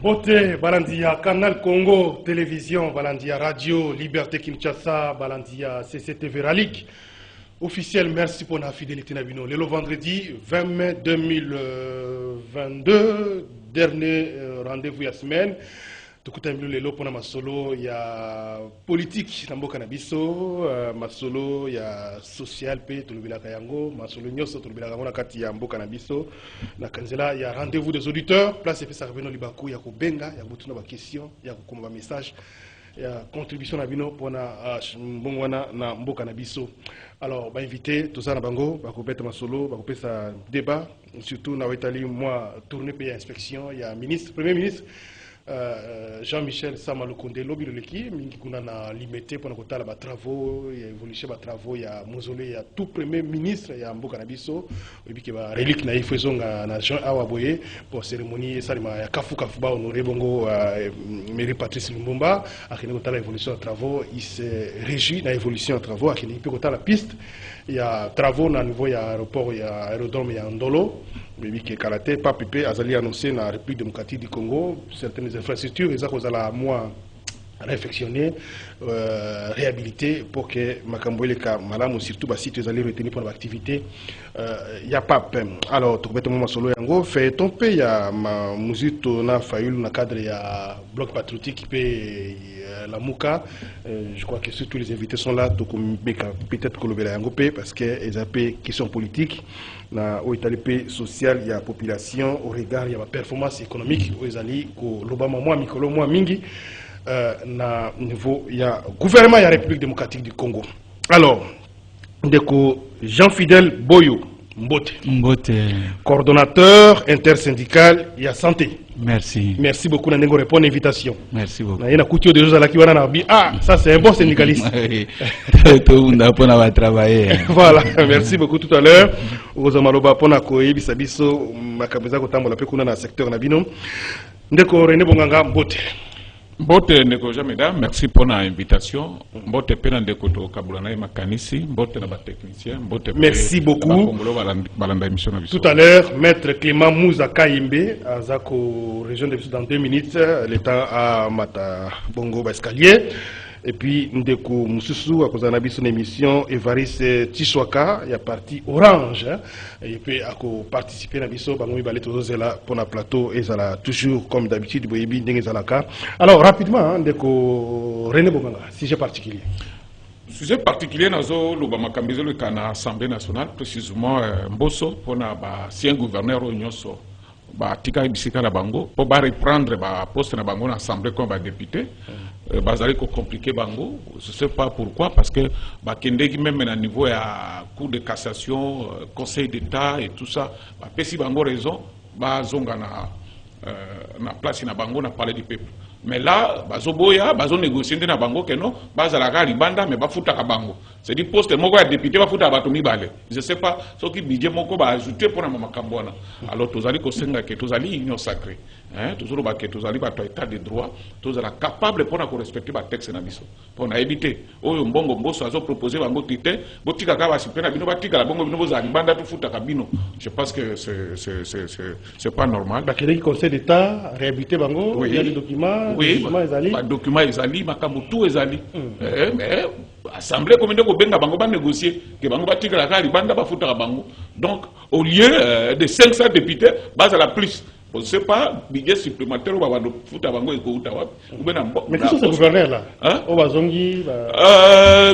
Bote, Balandia, Canal Congo, Télévision, Balandia, Radio, Liberté Kinshasa, Balandia, CCTV Ralik. Officiel, merci pour la fidélité. Le vendredi 20 mai 2022, dernier rendez-vous la semaine. Lelo pour ma solo, il y a politique, Namboka Nabiso, ma solo, il y a social, Tulubila Kayango, ma solo Nyoso, Tulubila Kayango, Nakati Yamboka Nabiso, Nakanzela, il y a rendez-vous des auditeurs, place et fait ça revient Libakou, il y a Benga, il y a beaucoup de questions, il y a beaucoup de messages, il y a contribution Nabino pour na Mboka Nabiso. Alors, bah invité, tout ça na bango, bah couper ma solo, bah couper sa débat, surtout na Italie, moi, tourner pays inspection, il y a ministre, premier ministre. Jean-Michel Samaloukonde lobby de l'équipe mingi kuna na limité pour nakotala ba travaux ya évolution ba travaux ya mausolée ya tout premier ministre ya mboka na biso obiki ba relique na ifezonga na Jean Awaboye pour cérémonie salima ya kafu ba honoré bongo mairie Patrice Lumumba akini kotala évolution de travaux il se réjouit na évolution de travaux akini peut kotala piste ya travaux na niveau ya aéroport ya aérodrome ya Ndolo mais qui est karaté pas pépé azali annoncé dans la République démocratique du Congo certaines infrastructures les accords à la moi réfectionner réhabiliter pour que Makamboele ka malamu surtout ba site les allez retenir pour l'activité il y a pas alors tout bêtement solo yango fait tomber il y a ma musique na faïul na cadre ya bloc patriotique pe la Mouka je crois que tous les invités sont là donc peut-être kolobela yango pe parce que ils appellent question politique na au Italie social il y a population au regard il y a performance économique aux ali ko lobama moi mikolo moi mingi na niveau il y a gouvernement de la République démocratique du Congo. Alors ndeko Jean-Fidèle Boyo Mbote coordonnateur intersyndical il y a santé. Merci beaucoup Nandengo répondre à l'invitation. Merci beaucoup. Na couture de choses qui wana ah ça c'est un bon syndicaliste. Tout on a pour travailler. Voilà, merci beaucoup tout à l'heure. Ozamaloba pona ko yebisa biso makabeza ko tambola pe kuna na secteur na bino. Ndeko René Bonganga Mbote. Mbote ndeko Jameda, merci pour l'invitation. Mbote pena ndeko to kabulana makanisi, mbote na ba technicien, mbote. Merci beaucoup. Tout à l'heure, maître Clément Mouza Kaimbe, Azako région de dans 2 minutes, l'état à Mata Bongo Escalier. Et puis ndeko Mususu à cause de son émission Evariste Tishwaka, il y a parti Orange et puis à participer à biso bangomi balé tous là pour na plateau et ça là toujours comme d'habitude boyebi ndenge zalaka. Alors rapidement ndeko René Bonganga, sujet particulier. Sujet particulier nazo lobama kambizo le kana Assemblée nationale précisément Mbosso pour na ba ancien gouverneur Onyoso ba tika bisika na bango pour ba reprendre ba poste na bango na assemblée comme ba député. Bazali ko compliqué bango, je sais pas pourquoi parce que ba kendeki même à niveau à cour de cassation, conseil d'état et tout ça, ba pesi bango raison, ba zonga na place na bango na parler du peuple. Mais là, bazo boya, bazo négocier na bango que non, bazalaka libanda mais ba futa ka bango. C'est dit poste moko ya député ba futa ba tomi balé. Je sais pas ce qui budget moko ba ajouter pour na makambo. Alors tozali ko senga que tozali union sacrée. Hein, toujours ba que tozali ba état de droit, tozala capable pour na ko respecter ba texte na biso. Pour na éviter oyo mbongo Mbosso azo proposer bango tité, botika ka ba sipena bino batika la bongo bino bozali libanda tu futa ka bino. Je pense que c'est pas normal. Ba kele conseil d'état réhabiliter bango, oui. Il y a des documents. Oui, document ezali makambo tout ezali mais assemblée comme ndeko benga bango ba négocier que bango batika la kali banda ba futa bango donc au lieu de 500 députés base à la plus on ne sait pas budget supplémentaire ou ba futa bango eko uta wapi ou bien mais qu'est-ce que ce gouverneur là hein Obazongi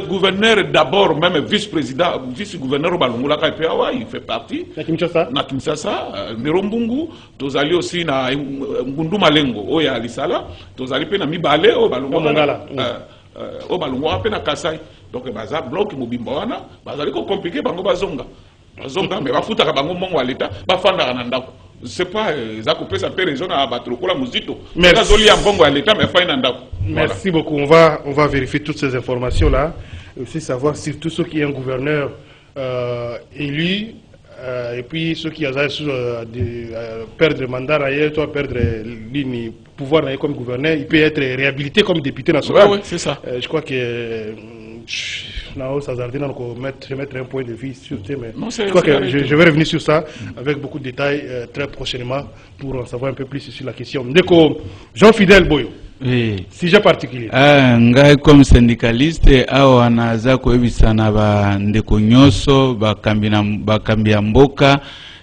gouverneur d'abord même vice-président vice-gouverneur balongola ka pe awa il fait partie na Kinshasa Nerombungu tozali aussi na Ngundu Malengo oya lisala tozali pe na mibale o balongola o balongola pe na Kasai donc baza bloc mobimba wana bazali ko compliqué bango bazonga mais bafuta ka bango mongo wa l'état bafanda na ndako c'est pas ça couper sa raison à battre la muzito mais à l'état mais merci beaucoup on va vérifier toutes ces informations là aussi savoir surtout ceux qui est un gouverneur élu et puis ceux qui ont perdre le mandat ailleurs toi perdre ligne pouvoir comme gouverneur il peut être réhabilité comme député national. Oui, c'est ça. Je crois que Non, ça s'arrête, mettre un point de vue sur le thème. Non, je crois que je vais revenir sur ça avec beaucoup de détails très prochainement pour en savoir un peu plus sur la question. Ndeko, Jean-Fidèle Boyo. Oui. Sujet particulier. Ngai comme syndicaliste awa naza koyebisana ba ndeko nyonso bakambi ya mboka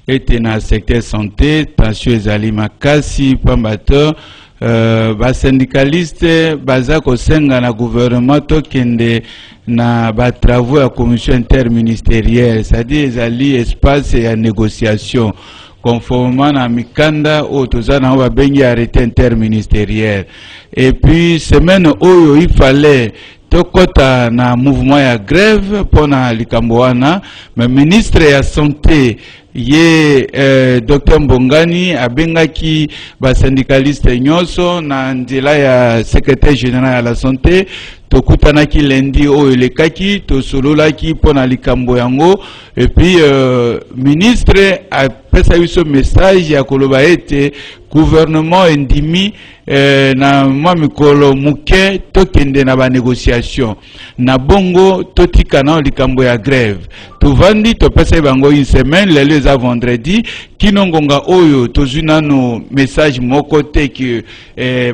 ete na secteur santé tension ezali makasi pambato ba syndicaliste baza kosenga na gouvernement tokende na ba travaux ya commission interministérielle, c'est-à-dire ezali espace ya négociation conformément à Mikanda ou Tozana ou Bengi arrêté interministériel. Et puis semaine où il fallait tokota na mouvement ya grève pour na likamboana, mais ministre ya santé ye Dr Mbongani abengaki ba syndicaliste nyonso na nzela ya secrétaire général à la santé tokutanaki lundi oyo elekaki tosololaki pona likambo yango et puis ministre apesa biso message ya koloba ete gouvernement endimi na mwa mikolo muke tokende na ba négociation na bongo totika na likambo ya grève tovandi topesa bango une semaine lelo eza vendredi kinongonga oyo tozwi nano message moko te ke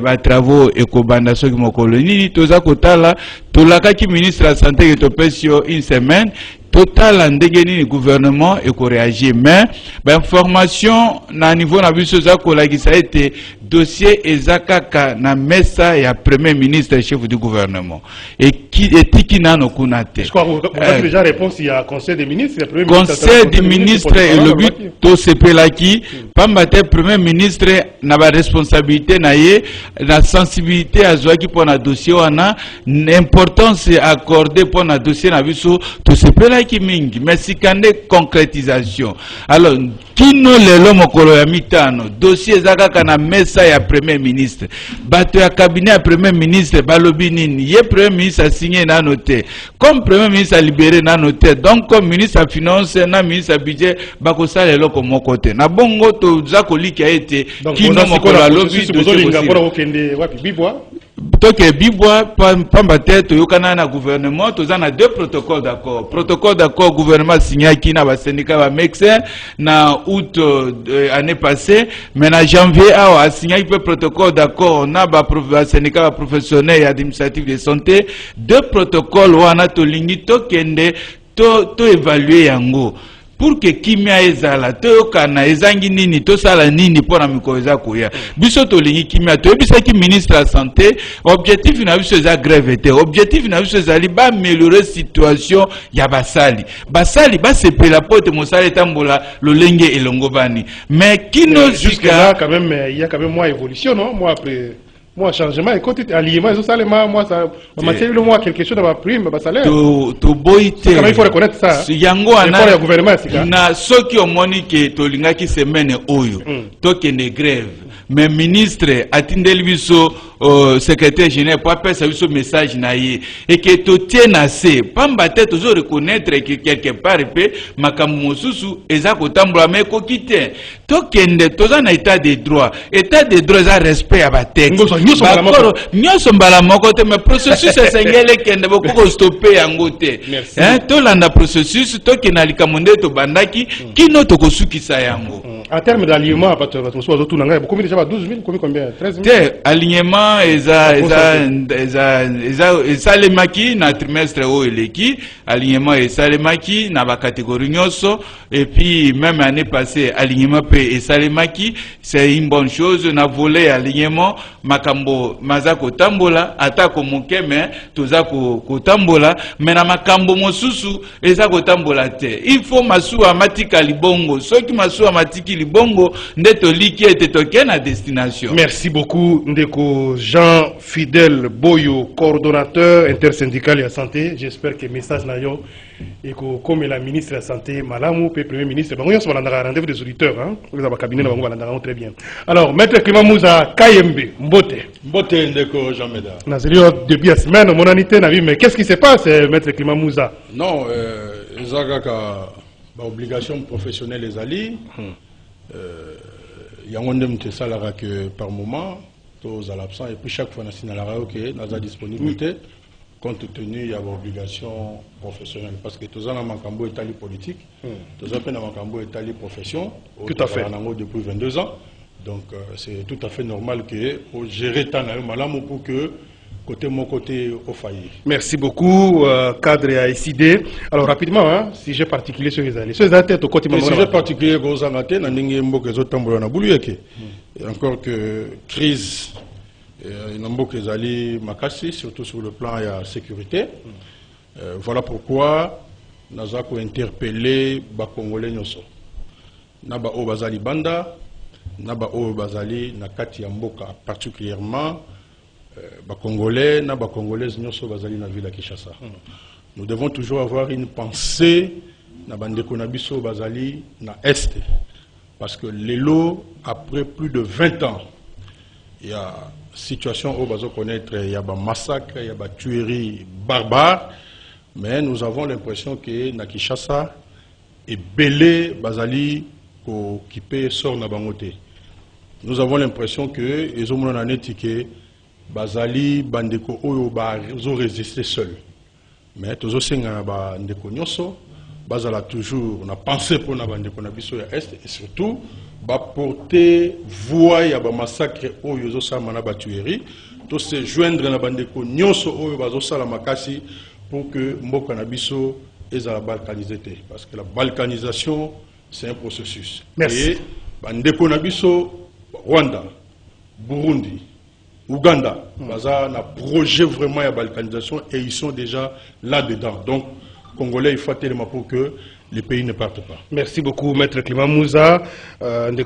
ba travaux ekobanda soki mokolo nini toza kotala tolakaki ministre ya santé ke topesi yo une semaine total ndenge nini gouvernement ekoréagir mais ba information na niveau na biso za kolakisa ete dossier ezakaka na mesa ya premier ministre chef du gouvernement et qui etiki nano kuna te. Je crois que vous avez déjà réponse il y a conseil des ministres, le premier conseil des ministres et le but to sepelaki pambate premier ministre na ba responsabilité na ye na sensibilité azwaki pour na dossier wana importance accordée pour na dossier na biso to sepelaki mingi mais sikande concrétisation. Alors kino lelo mokolo ya mitano dossier ezakaka na mesa ya premier ministre bato ya cabinet ya premier ministre balobi nini ye premier ministre a signé na noté comme premier ministre a libéré na noté donc comme ministre ya finance na ministre ya budget bakosala eloko moko te na bongo toza kolika ete kino mokolo alobi toke bibwa pamba te toyokana na gouvernement toza na deux protocoles d'accord gouvernement signé na ba syndicat ba médecins na août année passée mais na janvier a signé un protocole d'accord na ba syndicat ba professionnels et administratifs de santé deux protocoles wana tolingi tokende to évaluer yango pour que kimia ezala toyokana ezangi nini tosala nini pona mikolo eza koya biso tolingi kimia toyebisaki ministre ya santé objectif na biso eza grève te objectif na biso ezali baaméliorer situation ya basali basepela po te mosala etambola lolenge elongo bani mais kino jusque-là quand même il y a quand même moins évolution non moi après moi changement et côté alliement ils ont moi ça matière le moi quelque chose dans ma prime ma salaire to boité quand même il faut reconnaître ça yango ana le gouvernement na soki omoni ke tolingaki semaine oyo tokende grève mais ministre atindeli biso secrétaire général pour appeler biso message na ye et que to tienne assez pamba te tozo reconnaître que quelque part pe makambo mosusu eza kotambola mais ko kite tokende toza na état de droit eza respect ya ba texte nyonso mbala moko te mais processus esengele kende boko stopper yango te tolanda processus tokena likambo nde tobandaki kino tokosukisa yango en termes d'alignement beaucoup déjà 12 000 combien 13 000 te alignement esalemaki na trimestre oyo eleki alignement esalemaki na ba catégorie nyonso et puis même année passée alignement pe esalemaki c'est une bonne chose na volet alignement makambo maza kotambola ata ko moke mais toza kotambola mais na makambo mosusu eza kotambola te il faut masuwa matika libongo soki masuwa matiki libongo nde toliki ete toke na destination. Merci beaucoup Ndeko Jean-Fidèle Boyo, coordonnateur intersyndical de la santé. J'espère que le message n'a yo et que comme la ministre de la santé Malamu et premier ministre on va rendez-vous des auditeurs hein vous avez cabinet on va très bien. Alors maître Clément Mouza Kayembe Mbote Ndeko Jean-Meda. Nazelio depuis la semaine mon anité na vie mais qu'est-ce qui se passe maître Clément Mouza? Non ezaka ba obligation professionnelle les ali yango ndem te salara que par moment tous à l'absent et puis chaque fois na sinala OK na za disponibilité compte tenu de l'obligation professionnelle. Parce que tous les gens est allé politique, tous les gens est allé profession, tout à fait. Depuis 22 ans. Donc c'est tout à fait normal que gérer tant de pour que mon côté au failli. Merci beaucoup, cadre et AICD. Alors rapidement, hein, sujet particulier sur les années. Sur les années, au côté sujet particulier, encore que crise, il y a beaucoup de makasi, surtout sur le plan de la sécurité. Voilà pourquoi nous avons interpellé les Congolais. Nous avons bazali banda, nous avons bazali nakati ya mboka, particulièrement les Congolais, les Congolaises, nous sommes dans la ville de Kinshasa. Nous devons toujours avoir une pensée dans l'Est. Parce que l'élo, après plus de 20 ans, il y a une situation où on connaître, il y a des massacres, il y a des tueries barbares. Mais nous avons l'impression que na Kinshasa est belé bazali qui peut sortir na bangote. Nous avons l'impression que les hommes ont étiqueté bazali bandeko oyo bazo résister seul. Mais toujours senga bandeko nyoso bazala toujours na pensée pour na bandeko na biso ya est et surtout ba porter voix ya ba massacre oyo zo sama na ba tuerie to se joindre na bandeko nyoso oyo bazo sala makasi pour que mboka na biso ezala balkanisé parce que la balkanisation c'est un processus. Merci. Et bandeko na biso Rwanda, Burundi, Ouganda, baza na projet vraiment de balkanisation et ils sont déjà là-dedans. Donc, Congolais, il faut tellement pour que les pays ne partent pas. Merci beaucoup, Maître Clément Mouza.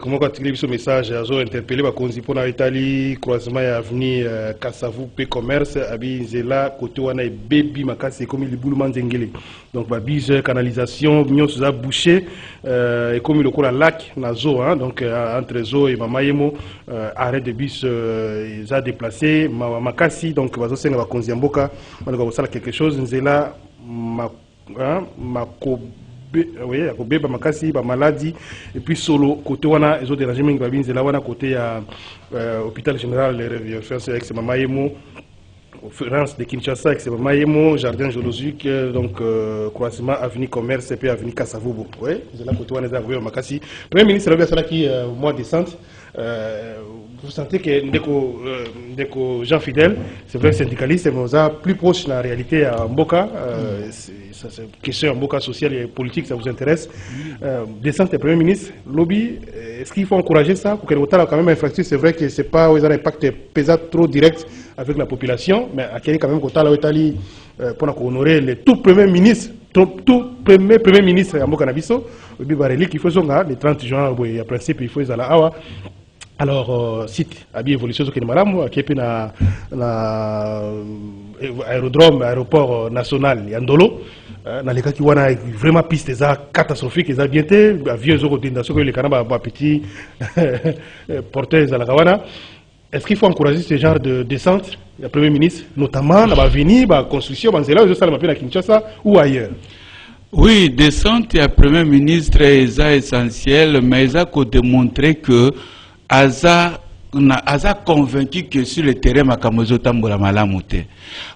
Comment continuer ce message à interpeller Bakonzi pour l'Italie, croisement et avenue Kassavou, P commerce, Abizela, côté Wana et Baby Makasi, comme il boule Manzengele. Donc, Babise, canalisation, Mignon Souza bouché, et comme il coule à lac, Nazo, donc entre Zo et Mamayemo, arrêt de bus, ils ont déplacé, Makasi, donc, Bazo Bakonzi Mboka, on va quelque chose, Nzela, Mako. Oui, il y a makasi, maladie, et puis solo, côté wana, ils ont dérangé, mais ils ont côté hôpital général, les références avec ses mamayemo, France de Kinshasa avec ses mamayemo, jardin zoologique, donc croisement avenue commerce et puis avenue Kassavobo. Oui, ils ont côté wana, ils ont makasi. Premier ministre, il qui mois décembre. Vous sentez que Ndeko Jean Fidèle, c'est vrai syndicaliste, mais vous êtes plus proche de la réalité à Mboka. C'est question Mboka sociale et politique, ça vous intéresse. Descente Premier ministre, lobby, est-ce qu'il faut encourager ça pour que l'État ait quand même infrastructure? C'est vrai que ce n'est pas un impact pesant trop direct avec la population, mais à quel quand même l'État pour honorer le tout premier ministre. Tout premier ministre à Mboka Nabiso, il faut le 30 juin, il y a principe, il faut les awa. Alors, site à évolution qui est malade, qui est na aéroport national Yandolo, dans les cas qui ont vraiment piste catastrophique, ils ont bien été, avions d'indation que les canards petit porteurs à la Gawana. Est-ce qu'il faut encourager ce genre de descente, le Premier ministre, notamment dans l'avenir, la construction, à Kinshasa ou ailleurs? Oui, descente à Premier ministre est essentiel, mais il a démontré que Aza convaincu que sur le terrain Makamozo Tambola Malamute.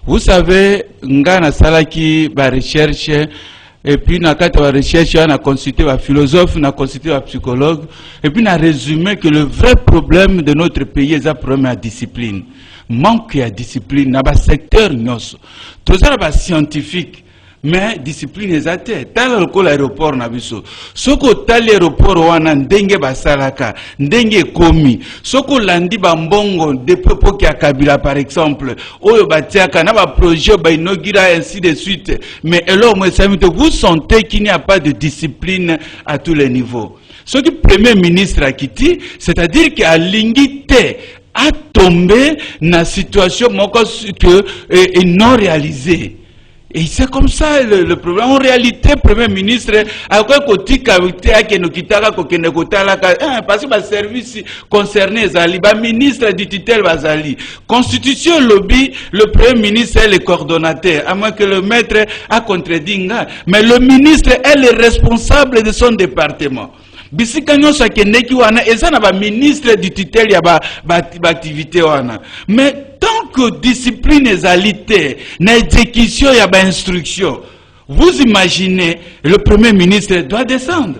Vous savez, Ngana Salaki va recherche et puis na kata va recherche, on a consulté un philosophe, on a consulté un psychologue et puis on a résumé que le vrai problème de notre pays est un problème de discipline. Manque de discipline dans le secteur nyos. Tout ça est scientifique. Mais discipline exacte tala lokola aéroport na biso soko tali aéroport wana ndenge basalaka ndenge komi soko landi bambongo depuis poki ya Kabila par exemple oyo batiaka na ba projet ba inaugura ainsi de suite mais alors moi ça vous sentez qu'il n'y a pas de discipline à tous les niveaux. Ce qui premier ministre a quitté, c'est-à-dire qu'à l'ingité a tombé dans situation que non réalisée. Et c'est comme ça le problème. En réalité, le Premier ministre, parce que le service concerné, le ministre du titel Bazali. Constitution lobby, le Premier ministre est le coordonnateur, à moins que le maître a contredit. Mais le ministre est le responsable de son département. Bisikanyo sakendeki wana eza na ba ministre du titel ya ba activité wana. Mais tant que discipline ezalité, na exécution y a ba instruction. Vous imaginez, le Premier ministre doit descendre.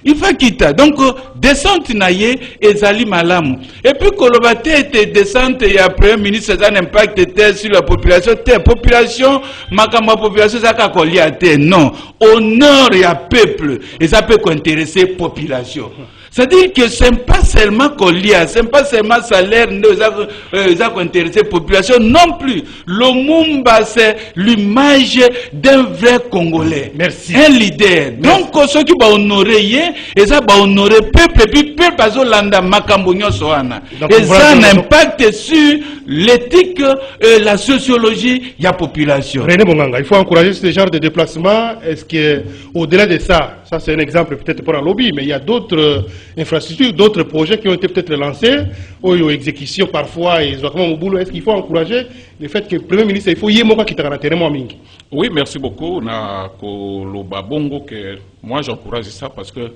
Il faut quitter. Donc, descente naïe et zali malamu. Et puis, kolobate était descente et le Premier ministre a un impact sur la population. La population, ma population, ça a collé. Non. Honneur et à peuple. Et ça peut intéresser la population. C'est-à-dire que ce n'est pas seulement Colia, ce n'est pas seulement salaire qui intéresse la population, non plus. Le Mumba, c'est l'image d'un vrai Congolais. Merci. Un leader. Donc, ceux qui vont honorer, ils vont honorer le peuple, et puis le peuple va honorer Makambonyo Soana. Et ça a un impact sur l'éthique et la sociologie de la population. René Monganga, il faut encourager ce genre de déplacement. Est-ce qu'au-delà de ça, ça c'est un exemple peut-être pour un lobby, mais il y a d'autres infrastructures, d'autres projets qui ont été peut-être lancés, ou exécution parfois, et exactement au boulot. Est-ce qu'il faut encourager le fait que le Premier ministre, il faut y avoir qui t'a mingi? Oui, merci beaucoup. Na ko lo babongo que moi j'encourage ça parce que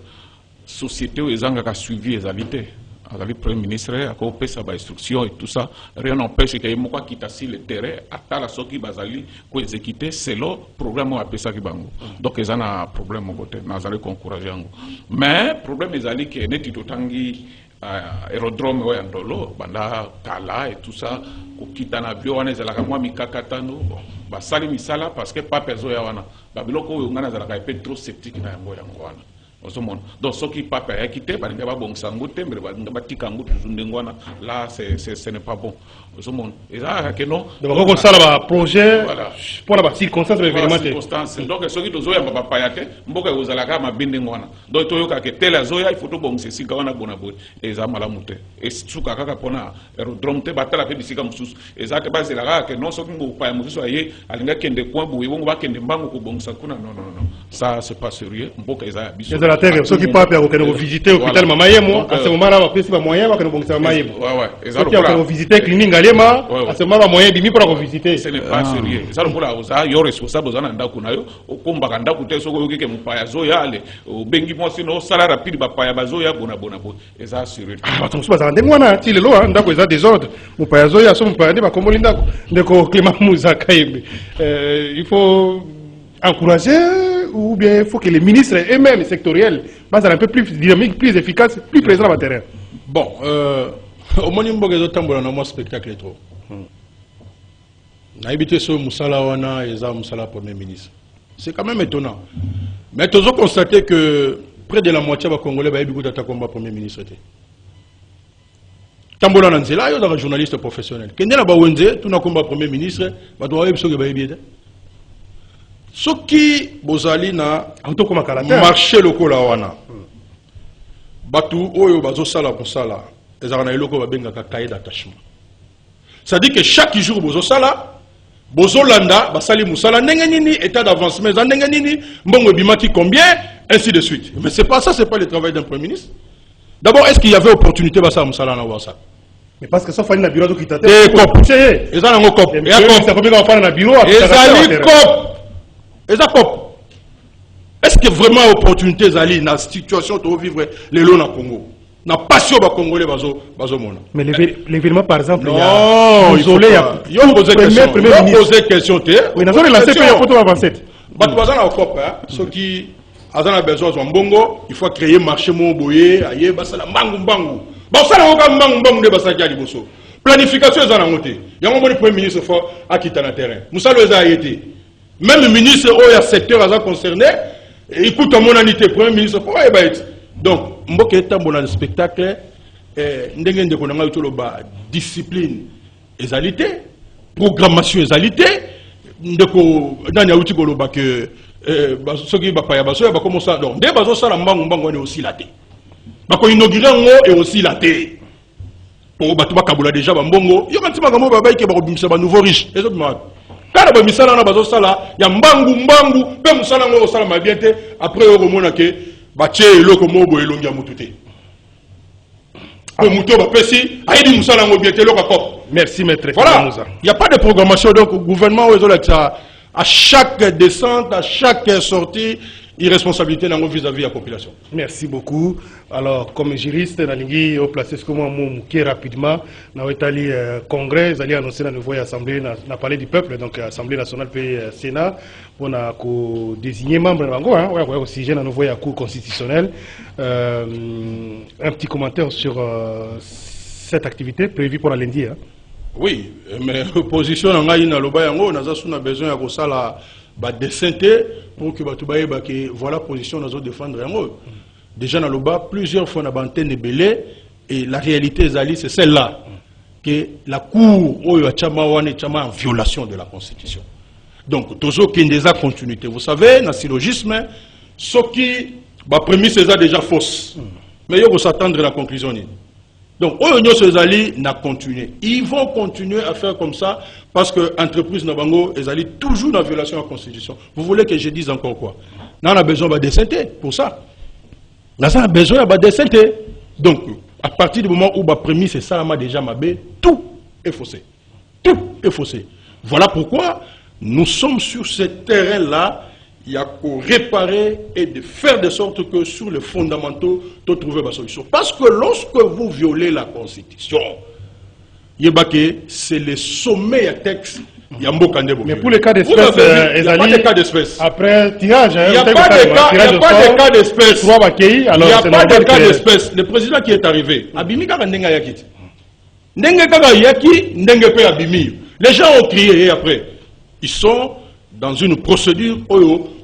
société où ils ont suivi les habités. Le Premier ministre a coopéré sa instruction et tout ça. Rien n'empêche qu'il y ait un qui sur le terrain, à la sortie basali, pour exécuter, c'est le programme à Pessa Kibango. Donc, ils ont un problème au côté, nous allons encourager. Mais le problème est que nous avons aérodrome ou andolo, banda kala et tout ça, ko kitana avion wana ezalaka mwa mikakatano, basali misala parce que pas personne wana. Babiloko oyo ngana ezalaka pe trop sceptique na yango wana. Donc, ceux qui ne peuvent pas quitter, là, ce n'est pas bon. Donc, ça, là, projet, pour la circonstance événementielle. Donc, ceux qui ne peuvent pas payater, ils peuvent pas binding. Donc, il faut que bon, c'est si on a bon abord, et ça malamute. Et si tu as un aérodrome, tu as la pédicile comme sous. Et ça, c'est là que non, ceux qui ne peuvent pas payer, ils ne peuvent pas payer, ils ne peuvent pas payer, non, ça, c'est pas sérieux. Ceux qui peuvent visiter l'hôpital Mamayemo, à ce moment-là, on peut moyen pour Mamayemo. Ceux qui ont visité la clinique Galema, à ce moment-là, moyen de pour visiter. Ce n'est pas sérieux. Ça, il y a responsable aux Anandakunayo, au combat Kandaku, Sogoki, Mupayazoya, au Bengi Monsino, Sala rapide, Bapayabazoya, Bonabonabo. Et ça, sérieux. Ah, tu ne sais pas, moi, il est là, Ndako, il y a des ordres. Mupayazoya, son Mupayade, Bakomolindako, Ndeko Clément Mouzakaïbe. Il faut encourager, ou bien il faut que les ministres eux-mêmes sectoriels soient un peu plus dynamiques, plus efficaces, plus présents sur le terrain. Bon, au moins, il y a un spectacle trop. On a habité sur Moussala Wana et Moussala Premier ministre. C'est quand même étonnant. Mais tu as constaté que près de la moitié des Congolais ont eu un combat Premier ministre. Tambola Nanzela, il y a un journaliste professionnel. Quand il y a un combat Premier ministre, il y a un ce qui bozali na marché lokola wana batu oyo bazosala musala ezaka na eloko babengaka cahier d'attachement. C'est-à-dire que chaque jour bozosala bozolanda basali musala ndenge nini état d'avancement za ndenge nini mbongo ebimaki combien ainsi de suite. Mais c'est pas ça, c'est pas le travail d'un Premier ministre. D'abord, est-ce qu'il y avait opportunité basala musala na wasa? Mais parce que ça fait un bureau qui t'a et cop et ça na cop et ça fait faire un bureau et cop. Est-ce que vraiment opportunité zali na situation de vivre les lots na Congo na passion ba congolais bazo mona? Mais l'événement par exemple non il y a poser question te oui na zo relancer pe photo avancée batu bazana okop ceux qui azana besoin de mbongo il faut créer marché mo boye aye basala mbangu basala oka mbangu de basala liboso planification ezana ngote yango moni Premier ministre faut akita na terrain musalo eza ayete. Même le ministre ou le secteur concerné, écoute mon anité, Premier ministre, pourquoi il va être? Donc, je suis dans le spectacle, discipline égalité, programmation égalité, dans les outils que ceux qui vont commencer à donc, dès que ça est aussi la thé. Parce inaugurer et aussi la thé. Pour que déjà, il y a un nouveau riche. Quand on a mis ça dans la sala, il y a mbangu, peu musala ngo sala mabiente après au mona ke bache eloko mobo elongi amutute. Ko muto ba pesi, aidi musala ngo biente loka kop. Merci maître. Voilà. Il n'y a pas de programmation donc au gouvernement à chaque descente, à chaque sortie, irresponsabilité vis-à-vis de la population. Merci beaucoup. Alors, comme juriste, Nalingi, au placé ce comment rapidement, dans le congrès, ils allaient annoncer la nouvelle assemblée, na palais du peuple, donc assemblée nationale puis Sénat, on a désigné membre de l'ango, au sujet de la nouvelle cour constitutionnelle. Un petit commentaire sur cette activité prévue pour la lundi. Hein. Oui, mais l'opposition, on a besoin de ça. Décenter pour que voilà la position nous défendre. Déjà dans le bas, plusieurs fois on a antenne belé et la réalité c'est celle-là que la cour est en violation de la constitution. Donc toujours qu'il y ait des continuité. Vous savez, dans le syllogisme, ce qui la prémisse est déjà fausse. Mais il faut s'attendre à la conclusion. Donc, ils vont continuer à faire comme ça parce que l'entreprise Nabango est toujours dans la violation de la Constitution. Vous voulez que je dise encore quoi? On a besoin de décenter pour ça. On a besoin de décenter. Donc, à partir du moment où la prémisse est ça, déjà mabé, tout est faussé. Tout est faussé. Voilà pourquoi nous sommes sur ce terrain-là. Il y a qu'à réparer et de faire de sorte que sur les fondamentaux, de trouver la solution. Parce que lorsque vous violez la Constitution, c'est le sommet à texte. Mais pour les cas d'espèce, il n'y a pas de cas d'espèce. Après tirage, il n'y a pas de cas d'espèce. Il n'y a pas de cas d'espèce. Le président qui est arrivé, Abimi Kaka Ndenga Yakit. Ndenga Kaka Yaki, Ndenga Pe Abimi. Les gens ont crié et après, ils sont dans une procédure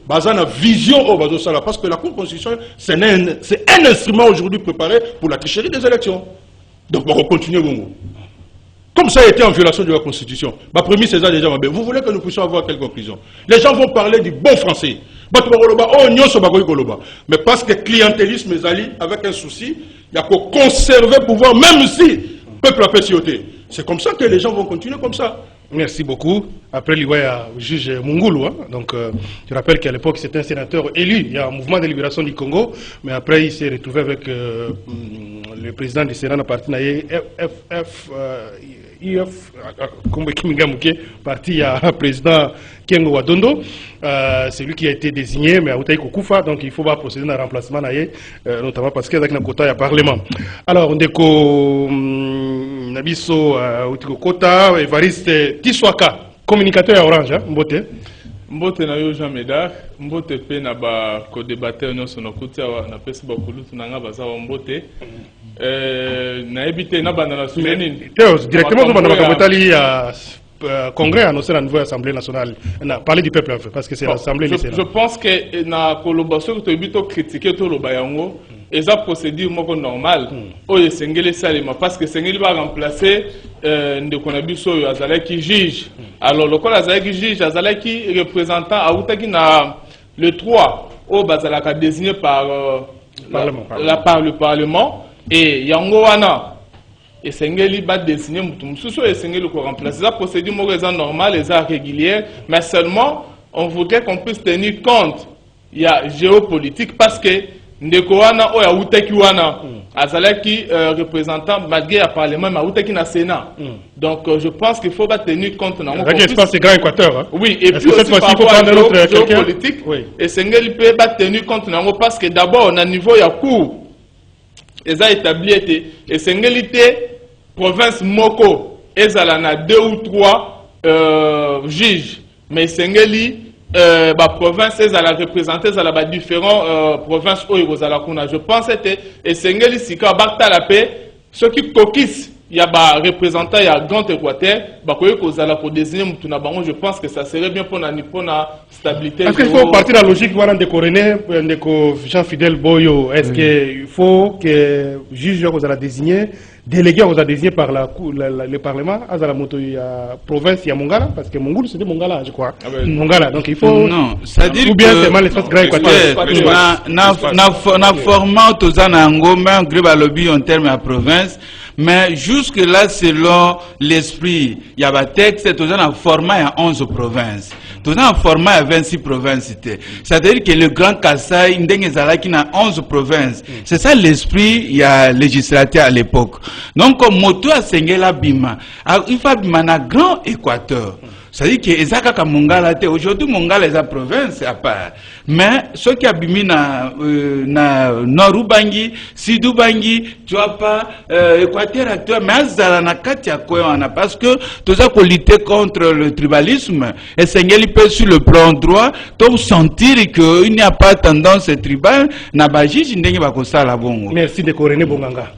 basée sur la vision parce que la Cour constitutionnelle, c'est un instrument aujourd'hui préparé pour la tricherie des élections. Donc, on va continuer. Comme ça a été en violation de la Constitution, ma prémisse est déjà mabé. Vous voulez que nous puissions avoir quelle conclusion? Les gens vont parler du bon français. Mais parce que clientélisme est allé avec un souci, il y a qu'à conserver le pouvoir, même si le peuple a fait cioter. C'est comme ça que les gens vont continuer comme ça. Merci beaucoup. Après, il y a le juge Mungulu. Hein. Donc, je rappelle qu'à l'époque, c'était un sénateur élu. Il y a un mouvement de libération du Congo. Mais après, il s'est retrouvé avec le président du Sénat, parti parti à président Kengo Wadondo. C'est lui qui a été désigné, mais à Outaï Koufa. Donc, il faut pas procéder à un remplacement, notamment parce qu'il y a un quota, il y a parlement. Alors, on déco Nabiso Kota, Evariste Tiswaka, communicateur à Orange, hein, Mbote. Mbote na yo Jean Médard, Mbote pe na ba co-débatteur nyonso na kutia na pesi ba kulutu na nga baza wa Mbote. Na ebité na bana na souvenir. Directement dans la capitale à congrès annoncé la nouvelle assemblée nationale. On a parlé du peuple en fait parce que c'est l'assemblée nationale. Je pense que na collaboration que tu ebito critiquer to lo bayango. Et ça procédure normal oyo sengeli salima parce que sengeli va remplacer ndeko na biso oyo azalaki juge. Alors le col azalaki juge azalaki représentant autaki na le 3 au bazalaka désigné par le parlement et yango wana et sengeli ba désigner mutu mususu et sengeli ko remplacer. Ça procédure normale et ça régulière mais seulement on voudrait qu'on puisse tenir compte il y a géopolitique parce que ndeko wana oya uteki wana azalaki représentant malgré le parlement mais uteki na Sénat. Donc je pense qu'il faut pas tenir compte na espace grand Équateur. Hein? Oui, et puis aussi par rapport à la géopolitique et sengeli peut pas tenir compte na parce que d'abord na niveau ya cour ils a établi et sengeli province moko ezala na 2 ou 3 juges mais sengeli la province est à la représenter à la différentes provinces où je pense que et Sengeli Sika Bakta la paix ceux qui coquissent il y a des représentants il y a Grand Équateur pour désigner je pense que ça serait bien pour la stabilité. Est-ce qu'il faut partir de la logique de coroner Jean Fidel Boyo? Est-ce qu'il faut que le juge vous a désigné délégué vous a désigné par le Parlement à la province il y a Mongala parce que Mongolo c'était Mongala je crois. Mongala donc il faut non c'est-à-dire ou bien c'est mal l'espace Grand Équateur na format tozana ngoma greba lobby en termes à province. Mais jusque-là, selon l'esprit, il y a un texte, tout un format à 11 provinces. Tout un format à 26 provinces. C'est-à-dire que le Grand Kassai, il y a 11 provinces. C'est ça l'esprit, il y a législateur à l'époque. Donc, comme moto à Sengela Bima, il faut Bima na Grand Équateur. c'est-à-dire que ezaka ka Mongala te aujourd'hui Mongala est la province à part mais ceux qui abimi na Norubangi Sidubangi tu vois pas Équateur actuel mais azala na kati ya koyana parce que tout ça pour lutter contre le tribalisme et sengeli peut sur le plan droit donc sentir que il n'y a pas tendance tribale na bajiji ndenge bakosala bongo. Merci de René Bonganga.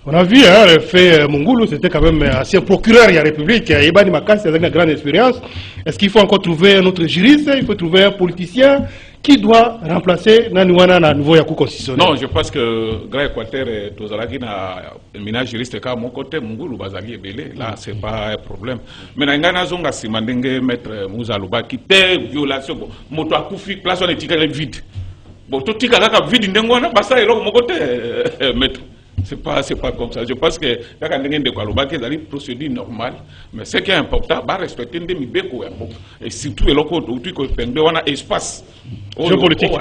On a vu le fait Mungulu, c'était quand même ancien procureur de la République. Ebani Makasi avec une grande expérience. Est-ce qu'il faut encore trouver un autre juriste? Il faut trouver un politicien qui doit remplacer Naniwana na nouveau Yaku constitutionnel? Non, je pense que Grand Équateur et Tozalaki na ménage juriste ka mon côté Mungulu bazali ebele. Là, c'est pas un problème. Mais na zonga simandenge maître Mouzalouba qui te violation moto akufi place on est vide. Bon, tout tika kaka vide ndengwana basa elo mon côté maître. C'est pas comme ça. Je pense que la procédure normale, mais ce qui est important, c'est respecter les mibeko et surtout le espace géopolitique.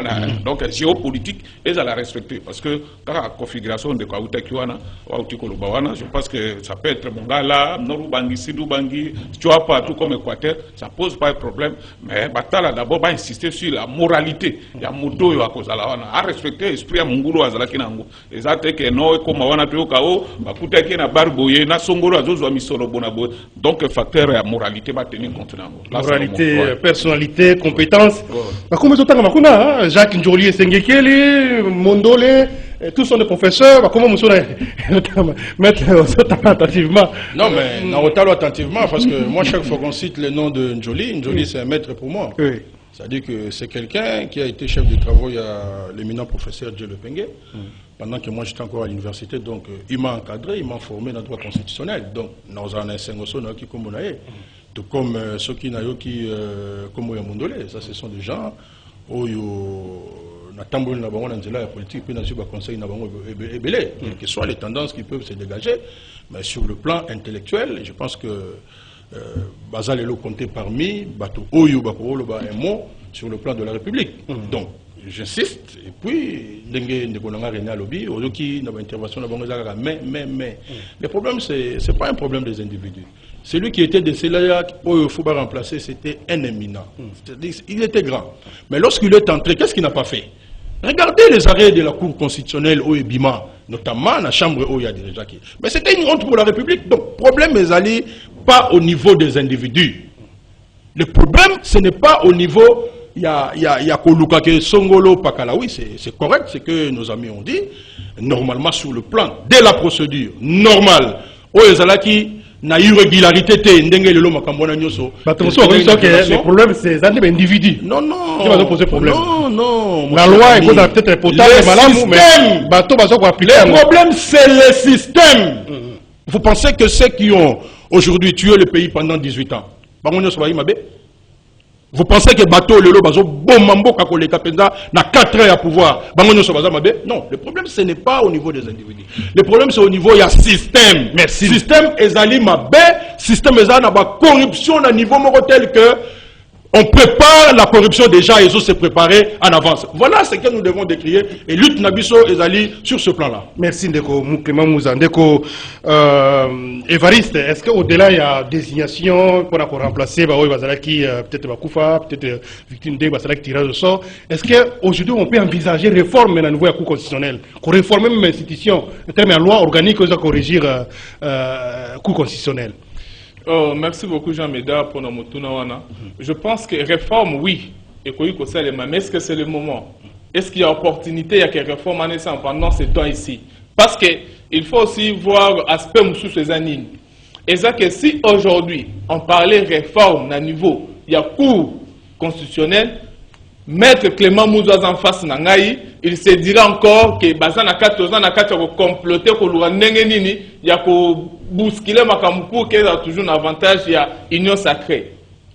Donc géopolitique, ils la respecter parce que la configuration de je pense que ça peut être Mongala, Norubangi, Sidubangi, tu vois pas tout comme Équateur, ça pose pas de problème. Mais Batala d'abord va insister sur la moralité. Il y a moto à respecter l'esprit à Mungulu Azalakinango. Et ça que non donc le facteur de la moralité va tenir compte. Moralité, personnalité, compétence. Comme Jacques Njoli et Sengekele, Mondole, tous sont des professeurs. Comment nous mettre attentivement? Non, mais on attentivement parce que moi, chaque fois qu'on cite le nom de Njoli, Njoli c'est un maître pour moi. Oui. C'est-à-dire que c'est quelqu'un qui a été chef de travaux, il y a l'éminent professeur Dieu Le Pengue, pendant que moi j'étais encore à l'université, donc il m'a encadré, il m'a formé dans le droit constitutionnel. Donc, nous avons un qui comme on a tout comme ceux qui n'ont qui comme Mondole, ça ce sont des gens où na tambour na bango na nzela ya politique puis na sur conseil na bango ebele, quelles que soient les tendances qui peuvent se dégager, mais sur le plan intellectuel, je pense que Bazal est compté parmi Bato Oyo Bakolo un mot sur le plan de la République. Donc, j'insiste, et puis, Dengue Ndekonanga René Lobby, Oyoki n'a pas intervention, mais le problème, c'est pas un problème des individus. Celui qui était décédé là, Oyo Fouba remplacer, c'était un éminent. Il était grand. Mais lorsqu'il est entré, qu'est-ce qu'il n'a pas fait? Regardez les arrêts de la Cour constitutionnelle au Ebima, notamment la Chambre où il y a déjà qui. Mais c'était une honte pour la République. Donc, le problème est allé pas au niveau des individus. Le problème, ce n'est pas au niveau. Il y a Koluka ke Songolo Pakala. Oui, c'est correct, c'est que nos amis ont dit. Normalement, sur le plan de la procédure normale, Oyezalaki. Na irrégularité te ndenge lelo makambona nyoso. Le problème c'est les individus. Non non. Qui va poser problème? Non. La loi est peut-être potable mais bateau bazo ko appeler. Le problème c'est le système. Vous pensez que ceux qui ont aujourd'hui tué le pays pendant 18 ans, bango nyoso ba imabe? Vous pensez que bateau lelo bazo bomambo kakole kapenza na 4 heures à pouvoir, bango nyoso baza mabe? Non, le problème ce n'est pas au niveau des individus. Le problème c'est au niveau ya système. Merci. Système ezali mabe, système ezali na ba corruption à niveau moko tel que on prépare la corruption déjà et ils ont se préparer en avance. Voilà ce que nous devons décrire et lutte Nabiso ezali sur ce plan-là. Merci Ndeko Moukema Mouza. Ndeko Évariste, est-ce qu'au-delà il y a désignation pour remplacer qui peut-être Bakoufa, peut-être victime de Basalaki tirage au sort, est-ce qu'aujourd'hui on peut envisager réforme dans le nouveau Cour constitutionnel, qu'on réforme même l'institution, en termes de loi organique, qu'on corrigir Cour constitutionnelle? Merci beaucoup Jean Médard pour notre tournoi. Je pense que réforme, oui, mais est-ce que c'est le moment? Est-ce qu'il y a opportunité, il y a quelques réformes pendant ce temps ici? Parce qu'il faut aussi voir l'aspect sous ces années. Et ça que si aujourd'hui on parlait réforme à niveau, il y a cours constitutionnel, Maître Clément Mouzouaz en face nangai, il se dira encore que bazana 4 ans na 4 ko comploter ko luwa ndenge nini ya ko bousculer makampu qui a toujours un avantage, il y a union sacrée.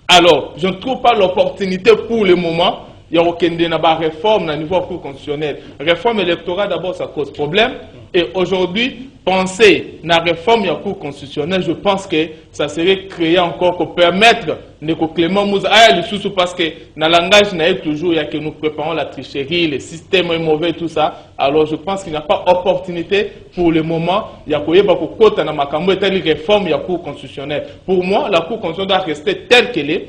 Alors, je ne trouve pas l'opportunité pour le moment il y a aucune réforme au niveau constitutionnel. Réforme électorale d'abord ça cause problème. Et aujourd'hui, penser à la réforme du cours constitutionnel, je pense que ça serait créer encore pour permettre de Clément Moussa parce que dans le langage, il y a toujours que nous préparons la tricherie, le système est mauvais, tout ça. Alors je pense qu'il n'y a pas d'opportunité pour le moment. Il y a une réforme du cours constitutionnel. Pour moi, la cour constitutionnelle doit rester telle qu'elle est.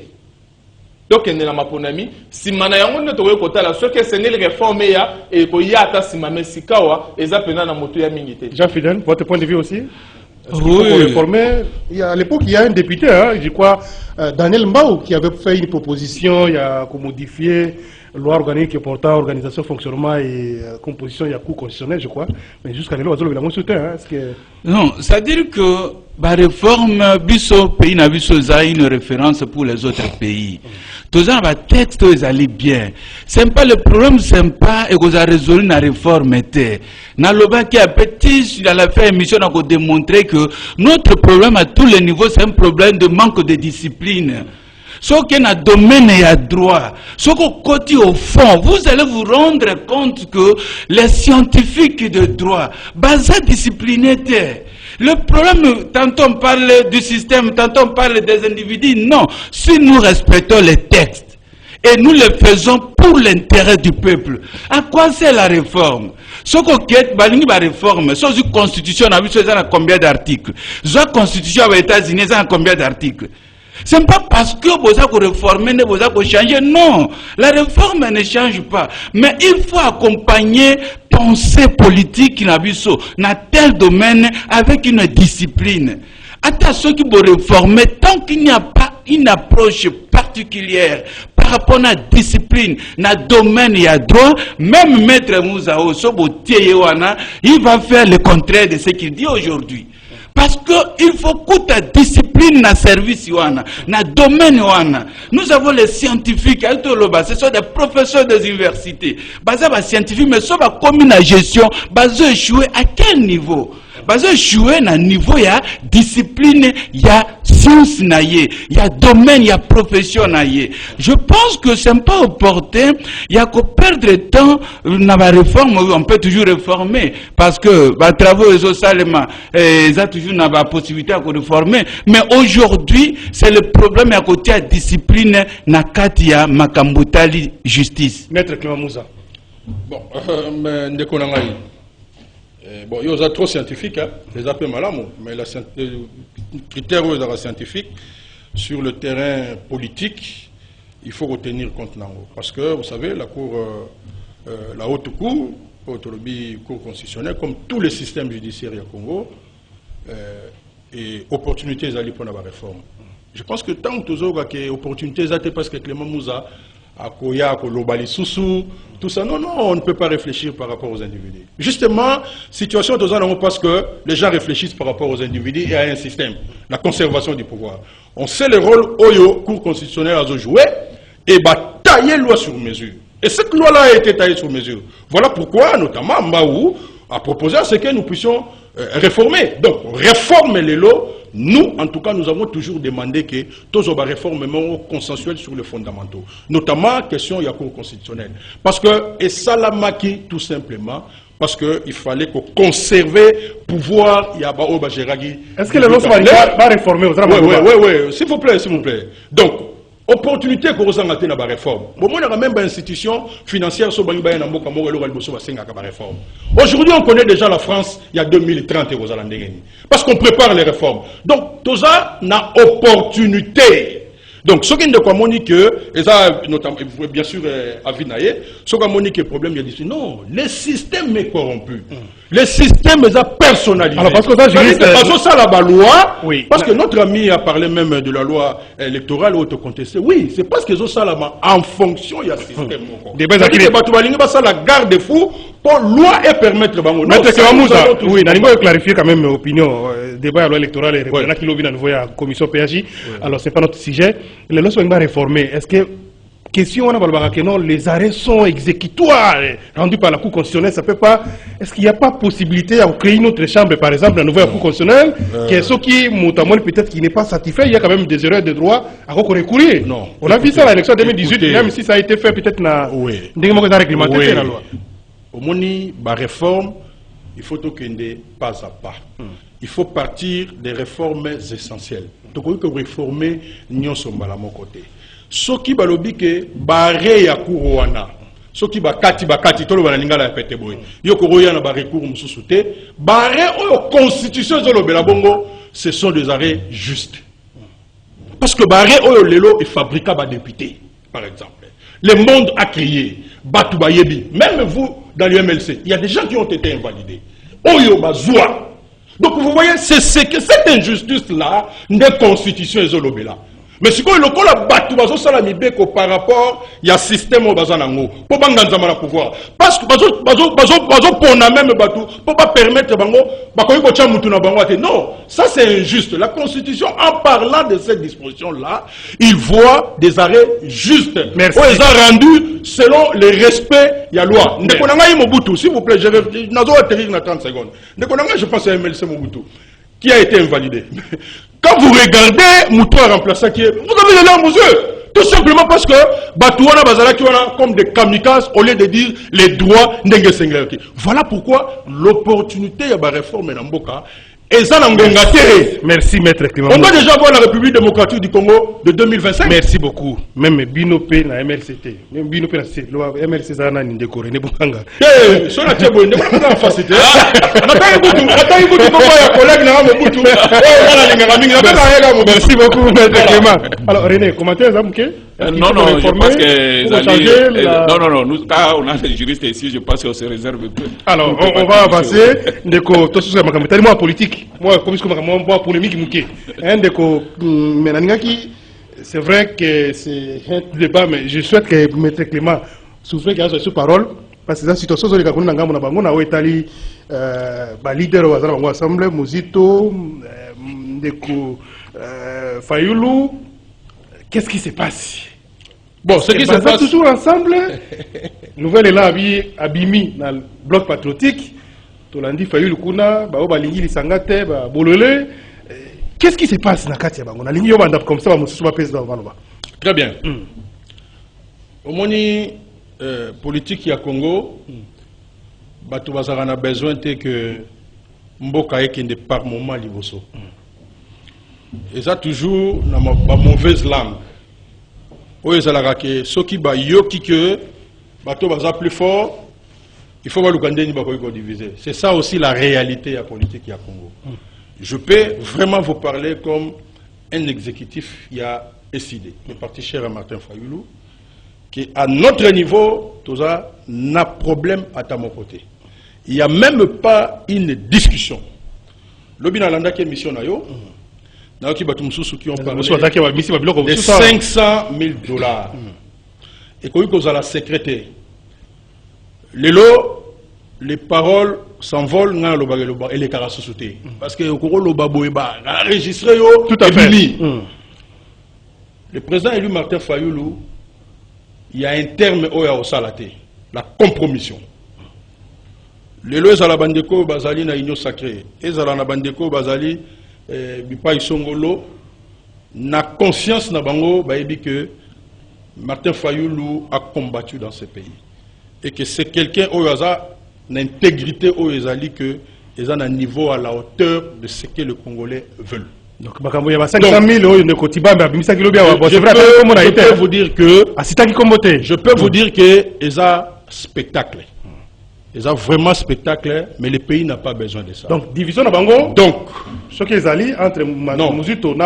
Donc, il y a un si manayango ne trouve pas la seule que c'est une réforme et qu'il y a ta si mamé sikawa et ça peut na moto ya mingité. Jean-Fidèle, votre point de vue aussi? Oui. À l'époque, il y a un député, hein, je crois, Daniel Mbao, qui avait fait une proposition, il y a modifier loi organique portant organisation, fonctionnement et composition, il y a cours constitutionnel, je crois. Mais jusqu'à là, il a moins soutenu. Non, c'est-à-dire que la réforme, le pays n'a une référence pour les autres pays. Tout ça, le texte, ils allaient bien. C'est pas le problème, c'est pas et qu'on a résolu la réforme. Dans le bas qui a petit, il a fait émission pour démontrer que notre problème à tous les niveaux, c'est un problème de manque de discipline. Ce qui est dans le domaine et à droit, ce côté au fond, vous allez vous rendre compte que les scientifiques de droit, basés disciplinés, le problème, tantôt on parle du système, tantôt on parle des individus. Non, si nous respectons les textes et nous le faisons pour l'intérêt du peuple, à quoi c'est la réforme? Ce qui est la réforme, c'est une constitution, on a vu ça combien d'articles? La constitution aux États-Unis, ça a combien d'articles? Ce n'est pas parce que vous avez réformé, vous avez changé. Non, la réforme ne change pas. Mais il faut accompagner pensée politique dans tel domaine avec une discipline. Attention qui vous réformer tant qu'il n'y a pas une approche particulière par rapport à la discipline, dans le domaine et à droit, même Maître Mouzao, il va faire le contraire de ce qu'il dit aujourd'hui. Parce qu'il faut que la discipline dans le service, dans le domaine. Nous avons les scientifiques, ce sont des professeurs des universités. Basés sur les scientifiques, mais sur la commune de gestion, basés sur à quel niveau? Basé sur un niveau, il y a discipline, il y a science, il y a domaine, il y a profession. Je pense que ce n'est pas opportun, il y a que perdre de temps dans la réforme, on peut toujours réformer, parce que les travaux sociaux, ils ont toujours la possibilité de réformer. Mais aujourd'hui, c'est le problème à côté de la discipline, na katia makambutali justice. Maître Clément Moussa. Bon, mais bon, il y a trop scientifique, hein, les appels malams, mais les critères scientifiques sur le terrain politique, il faut retenir compte d'ango. Parce que vous savez, la cour, la haute cour, cour constitutionnelle, comme tous les systèmes judiciaires au Congo, et opportunités à pour la réforme. Je pense que tant que vous avez opportunités à parce que Clément Moussa à Koya, à Kolobali Soussou, tout ça. Non, non, on ne peut pas réfléchir par rapport aux individus. Justement, situation de ça, parce que les gens réfléchissent par rapport aux individus et à un système, la conservation du pouvoir. On sait le rôle Oyo, Cour constitutionnelle a joué, et tailler loi sur mesure. Et cette loi-là a été taillée sur mesure. Voilà pourquoi, notamment, Mbaou a proposé à ce que nous puissions réformer. Donc, réformer les lois. Nous, en tout cas, nous avons toujours demandé que tous les réformes consensuelles sur les fondamentaux. Notamment, question de la Cour constitutionnelle. Parce que, et ça l'a maquillé tout simplement, parce qu'il fallait conserver le pouvoir. Est-ce que les lois sont pas réformées aux Oui, s'il vous plaît, s'il vous plaît. Donc, opportunité qu'on a dans la réforme. Bon, on a même une institution financière sur la réforme. Aujourd'hui, on connaît déjà la France il y a 2030 parce qu'on prépare les réformes. Donc, tout ça n'a opportunité. Donc, ce qui est de quoi et ça, notamment, bien sûr, Avinaye, ce qui est le problème, il dit non, le système est corrompu. Le système est personnalisé. Alors, parce que ça, ça, la loi, oui, parce que notre ami a parlé même de la loi électorale auto-contestée. Oui, c'est parce que ça, en fonction, il y a un système. C'est la garde-fou pour loi et permettre le bango. Maître Kawamouza, oui, il faut clarifier quand même l'opinion. Débat à la loi électorale et qui l'a vu dans la commission PHI. Alors, ce n'est pas notre sujet. Les lois sont réformées. Est-ce que question, on a que non, les arrêts sont exécutoires rendus par la Cour constitutionnelle. Ça peut pas. Est-ce qu'il n'y a pas possibilité de créer une autre chambre, par exemple, la nouvelle Cour constitutionnelle, qui est ce qui, peut-être qui n'est pas satisfait, il y a quand même des erreurs de droit à recourir. Non. On a vu ça à l'élection 2018, même si ça a été fait peut-être dans réglementaire la loi. Au moni, la réforme, il faut que pas à pas. Il faut partir des réformes essentielles. Donc, il faut réformer Nyon Sombala mon côté. Ce qui va lobby que barré ya kuroana. Ce qui va kati tolo ba ningala ya pete boy. Yo koroya na ba recours mususu te. Barré o constitution zo lobela bongo, ce sont des arrêts justes. Parce que barré o lelo est fabriqué par député, par exemple. Le monde a crié, Batu Bayebi. Même vous dans l'UMLC, il y a des gens qui ont été invalidés. Oyo bazoua. Donc vous voyez, c'est cette injustice-là, des constitutions et zolobela. Mais si vous avez le batu bazo salami beko par rapport il y a système au bazanango pour banganzama na pouvoir parce que bazo pona même batu pour pas permettre bango bakoyi ko chamutu na bango ate. Non, ça c'est injuste. La constitution en parlant de cette disposition là, il voit des arrêts justes. Merci. Ils ont rendu selon le respect ya loi. Ndekonanga Mobutu, s'il vous plaît, je nazo atterrir na 30 secondes. Ndekonanga je pense à MLC Mobutu qui a été invalidé. Quand vous regardez Moutoua remplaçant qui est, vous avez les larmes aux yeux. Tout simplement parce que Batouana Bazala qui voilà comme des kamikazes au lieu de dire les droits n'engue sengler. Voilà pourquoi l'opportunité de la réforme en Mboka est ça n'engue. Merci maître Clément. On va déjà voir la République démocratique du Congo de 2025. Merci beaucoup. Même Binopé na MLCT. Même Binopé na MLC Zana ni décoré ne bukanga. Eh, so na tiebo ne bukanga en facilité. Natayi butu ko ya collègue na Mobutu. Oh, na linga mingi na ba hela mo. Merci beaucoup maître Clément. Alors René, commentaire Zamouké? Non, je pense que non, nous quand on a des juristes ici, je pense qu'on se réserve peu. Alors, on va avancer. Ndeko tosuka makambo moi politique. Moi comme moi polémique mouké. Ndeko menaningaki c'est vrai que c'est un débat mais je souhaite que maître Clément souffle qu'il y a sous parole parce que la situation sur les Cameroun na ngambo na bango na wetali ba leader wa zana bango assemblée Muzito Ndeko Fayulu. Qu'est-ce qui se passe? Bon, ce qui se passe toujours ensemble. Nouvelle est là, Abimi, dans le bloc patriotique. Tolandi Fayulu Kuna, Baoba Lingi Lisangate, Bolole. Qu'est-ce qui se passe dans Katia Bango? On a Lingi Yobanda comme ça, on va passer dans Valoba. Très bien. Au moni politique ya Congo, Batou Bazarana a besoin que Mboka ekende par moment liboso. Et ça toujours dans ma mauvaise langue. Ceux qui ba yoki que bateau baza plus fort, il faut voir le Kandeni bakoyiko diviser. C'est ça aussi la réalité à politique ya Congo. Je peux vraiment vous parler comme un exécutif qui a décidé. Le parti cher à Martin Fayulu, qui à notre niveau, tout ça n'a problème à mon côté. Il n'y a même pas une discussion. Lobi na landa qui est mission na yo. Qui ont parlé de 500 000 $. Et quand vous avez la secrétaire, les paroles s'envolent et les caras se sautent. Parce que le enregistré tout à fait. Le président élu Martin Fayulu, il y a un terme au salaté, la compromission. Les lois à la bandeko bazali na union sacrée, et à la bandeko bazali Bipa Isongolo, na conscience na bango baebi que Martin Fayulu a combattu dans ce pays et que c'est quelqu'un au hasard l'intégrité au ezali que ils ont un niveau à la hauteur de ce que les Congolais veulent. Donc il y a 500 000 de Kotiba, je peux vous dire que ils ont spectacle. Ils ont vraiment spectacle, mais le pays n'a pas besoin de ça. Donc, division de Bango. Donc, ce qui est allé entre Muzito et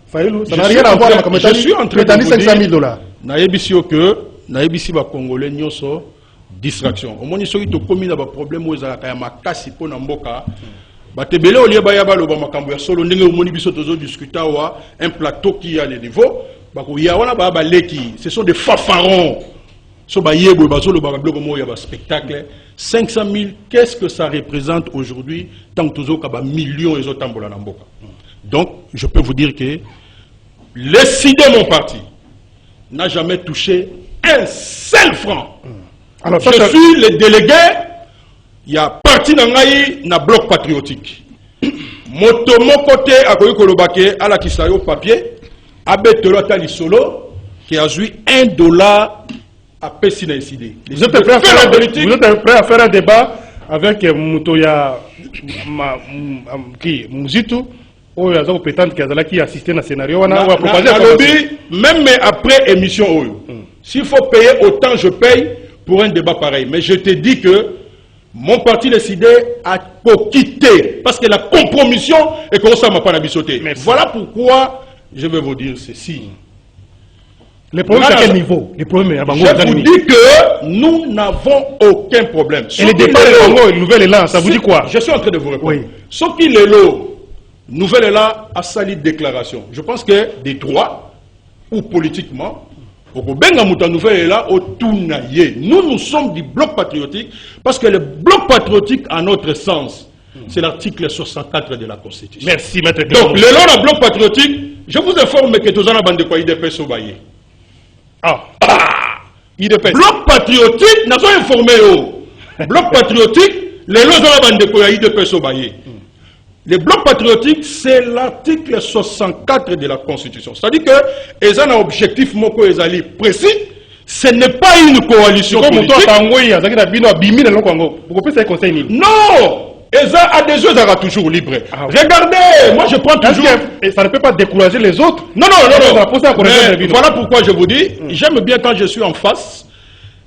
Fayulu, ça n'a rien à voir avec je suis en train de vous 500 000 $. Naïbisio que, Naïbisi va Congolais, nyoso, distraction. Au moins, ils sont commis dans un problème où ils ont un makasi pour Namboka. Batebele au lieu bayaba lo bamakambo ya solo ndenge au moni biso tozo discuter wa un plateau qui a le niveau. Bako ya wana ba leki, ce sont des fanfarons. So ba yebo bazo lo ba bloc mo ya ba spectacle. 500 000, qu'est-ce que ça représente aujourd'hui tant que tous les millions et autres tambola namboka. Donc, je peux vous dire que le SIDE, mon parti, n'a jamais touché un seul franc. Alors, je suis le délégué, il y a parti dans le bloc patriotique. Moto mon côté à Kolobake à la Kisayo papier, Abetelo Atali Solo, qui a joué $1 à Pessina Isidé. Vous êtes prêt à faire un débat avec Moutoya Mouzitu, ou il y a des qui assistent à un scénario. Même après émission, s'il faut payer autant, je paye pour un débat pareil. Mais je te dis que mon parti décidé à quitter parce que la compromission est comme ça m'a pas sauté. Voilà pourquoi je vais vous dire ceci. Les problèmes à quel niveau? Les problèmes je vous dis que nous n'avons aucun problème. Et les départs de Congo, le nouvel élan, ça vous dit quoi? Je suis en train de vous répondre. Oui. Ce qui est là, nouvel élan a sali déclaration. Je pense que des droits ou politiquement, nous sommes du bloc patriotique parce que le bloc patriotique, à notre sens, c'est l'article 64 de la Constitution. Merci, maître. Donc, le bloc patriotique, je vous informe que tous en bande de quoi IDPS au Baye. IDPS. Bloc patriotique, nous sommes informés. Bloc patriotique, les lois en bande de quoi IDPS au Baye. Le bloc patriotique, c'est l'article 64 de la Constitution. C'est-à-dire que, ils ont un objectif précis, ce n'est pas une coalition politique. Non! Ils ont adhésion, ça sera toujours libre. Regardez, moi je prends toujours... Et ça ne peut pas décourager les autres? Non. Mais voilà pourquoi je vous dis, j'aime bien quand je suis en face,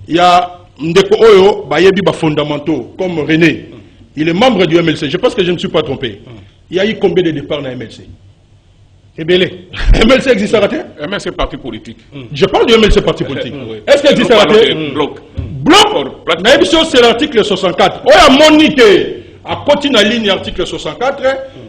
il y a Ndeko Oyo, Bayebi fondamentaux, comme René. Il est membre du MLC. Je pense que je ne me suis pas trompé. Il y a eu combien de départs dans MLC? MLC existe-t-il? MLC parti politique. Je parle du MLC parti politique. Est-ce qu'il existe-t-il? Bloc. La émission, c'est l'article 64. Oh, à Monique, à côté de la ligne article 64,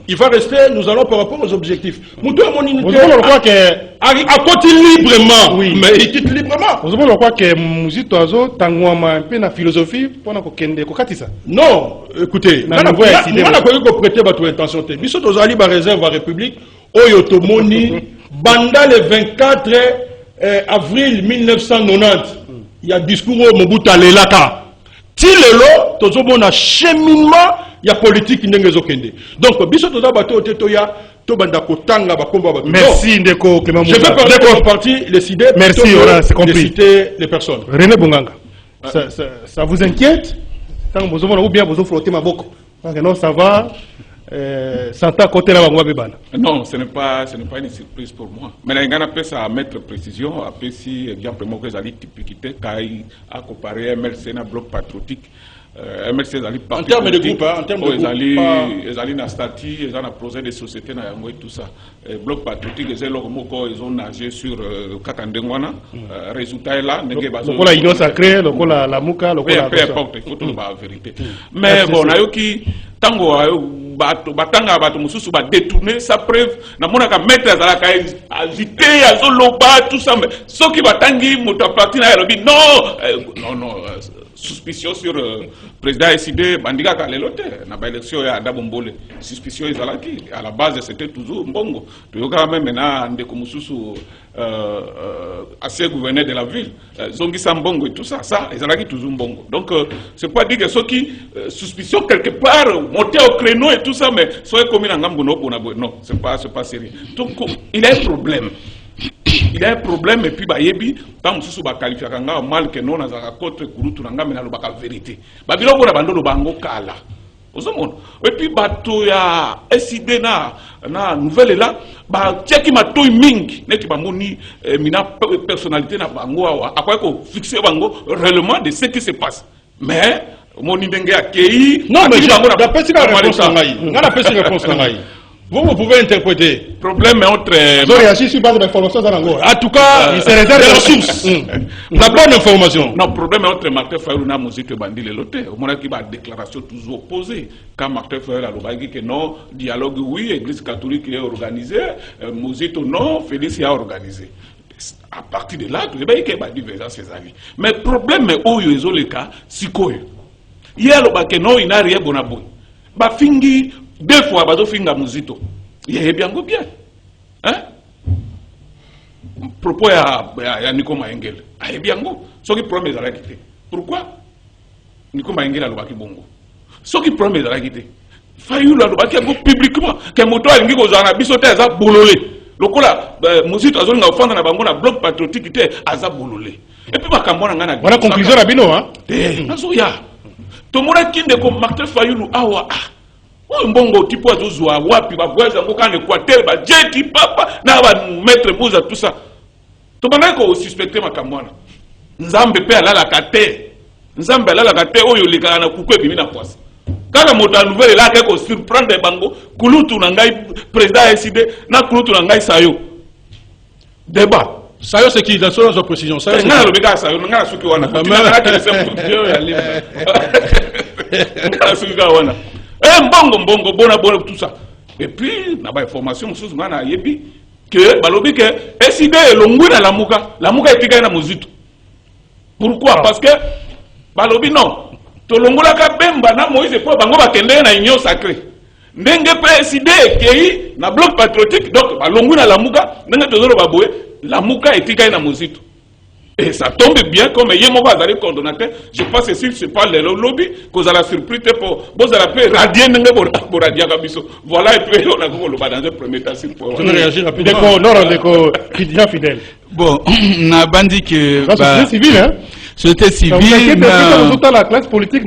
il va rester, nous allons par rapport aux objectifs. Moutou à Monique, à côté librement. Oui. Mais il quitte librement. Vous savez pourquoi que Mouzito Azo, Tangouama, un peu la philosophie, pour ça? Non, écoutez, on a prêté votre intention. Bissot aux Ali, réserve à la République, Oyotomoni, Banda le 24 avril 1990, il y a discours au Mobutu Lelaka. Tilelo, tout le monde a cheminement, il y a politique qui n'est pas okende. Donc, Bissot aux Abato, Toya, merci Ndeko Clément Moussa. Je vais parler de parti, les idées, merci, c'est compris. De citer les personnes. René Bonganga, ça vous inquiète? Tant que vous bien vous flottez ma boque. Non, ça va. Santa côté là, non, ce n'est pas une surprise pour moi. Mais il y a un ça à mettre précision. Après, si exemple, moi que j'ai typicité, à comparer MLC à bloc patriotique. MLC en termes de groupe, en termes de groupe, ils ont un statut, ils ont un projet de société et tout ça. Bloc patriotique, ils ont nagé sur Kakandengwana. Résultat est là. Le union sacrée, la Mouka, le peu importe, il faut tout la vérité. Mais bon, tango batanga bato mususu ba détourner sa preuve na mona ka mettre azalaka agité azoloba tout ça mais soki batangi moto parti na lobi non suspicion sur président SID bandika ka lelote na ba élection ya Dabombole suspicion ezalaki à la base c'était toujours mbongo toyoka même na ndeko mususu assez gouverneur de la ville zongi sambongo et tout ça ezalaki toujours mbongo donc c'est pas dire que ceux qui suspicion quelque part monter au créneau et tout ça mais soit comme na ngambo non c'est pas sérieux donc il y a un problème. Il y a un problème et puis bayebi tant mususu ba qualifier kanga mal que non azaka contre kurutu na ngamena lo baka vérité ba biloko na bando lo bango kala ozomona et puis bato ya SID na nouvelle là ba tiaki matoi mingi neti ba moni mina personnalité na bango akoya ko fixer bango réellement de ce qui se passe mais moni ndenge akei non mais d'après la réponse na réponse na vous pouvez interpréter. Problème entre. Vous réagissez sur base d'informations dans l'angle. En tout cas, c'est les ressources. La bonne information. Non, problème entre Martin Fayulu et Mouzito Bandi le loté. Au moment qu'il y a une déclaration toujours opposée. Quand Martin Fayulu a dit que non, dialogue oui, Église catholique est organisée, Mouzito non, Félix est organisé. À partir de là, il y a une divergence ses avis. Mais le problème est où il y a le cas, c'est quoi? Il y a le cas que non, il n'a rien bon à bon. Bah, fingi. 2 fois, bazo finga Mouzito. Il y a bien bien. Hein? Propos à Nico Maengel. aye biango soki problème ezalaki te pourquoi niko mayengela lobaki bongo soki problème ezalaki te Fayulu alobaki yango publiquement ke moto alingi kozala na biso te aza bolole lokola mozito azolinga ofanda na bango na bloc patriotique te aza bolole et puis bakambo na ngana voilà conclusion na bino hein nazoya tomona kinde ko Martin Fayulu awa oyo mbongo tipo azozwa wapi babweza ngo kana Équateur ba jeti papa na ba maître Buza tout ça tobanga ko suspecter makambo na nzambe pe alala kate nzambe alala kate oyo likana na kukwe bimi na kwasa kana moto nouvelle là ko surprendre bango kulutu na ngai président SID na kulutu na ngai sayo débat sayo c'est qui dans son précision sayo c'est ngana lobeka sayo ngana suki wana ngana ke c'est ya libre ngana suki wana mbongo bona tout ça et puis na ba information mususu ngana yebi que balobi que SID elongwe na lamuka etika na mozito pourquoi parce que balobi non tolongolaka bemba na Moïse po bango bakende na union sacrée ndenge pe SID kei na bloc patriotique donc balongwe na lamuka ndenge tozolo baboye lamuka etika na mozito et ça tombe bien comme yemo bazali coordonnateur je pense que si c'est pas le lobby cause à la surprise pour bozala pe radier ndenge bo radia kabiso voilà et puis on a ko ba dans un premier temps sur pour réagir rapidement d'accord Christian fidèle bon na bandi que société civile hein société civile dans la classe politique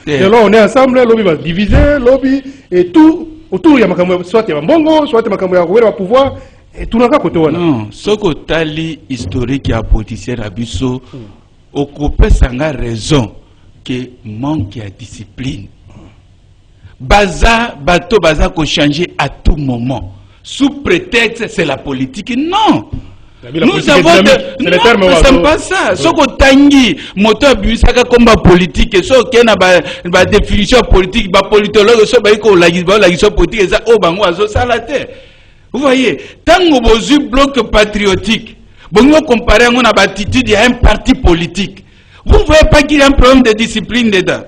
selon on est ensemble lobby va diviser lobby et tout autour ya makambo soit ya mbongo soit makambo ya kuwera pouvoir et tout naka kote wana non soko tali historique ya politicien na biso okope sanga raison que manque ya discipline bato baza ko changer à tout moment sous prétexte c'est la politique non. Nous avons c'est pas ça. Ce que tangi moto abusaka comme politique, ce qui na ba définition politique, ba politologue, ce ba ko la politique ça o bango azo salate. Vous voyez, tango bozu bloc patriotique. Bongo comparer on a attitude à un parti politique. Vous voyez pas qu'il y a un problème de discipline dedans.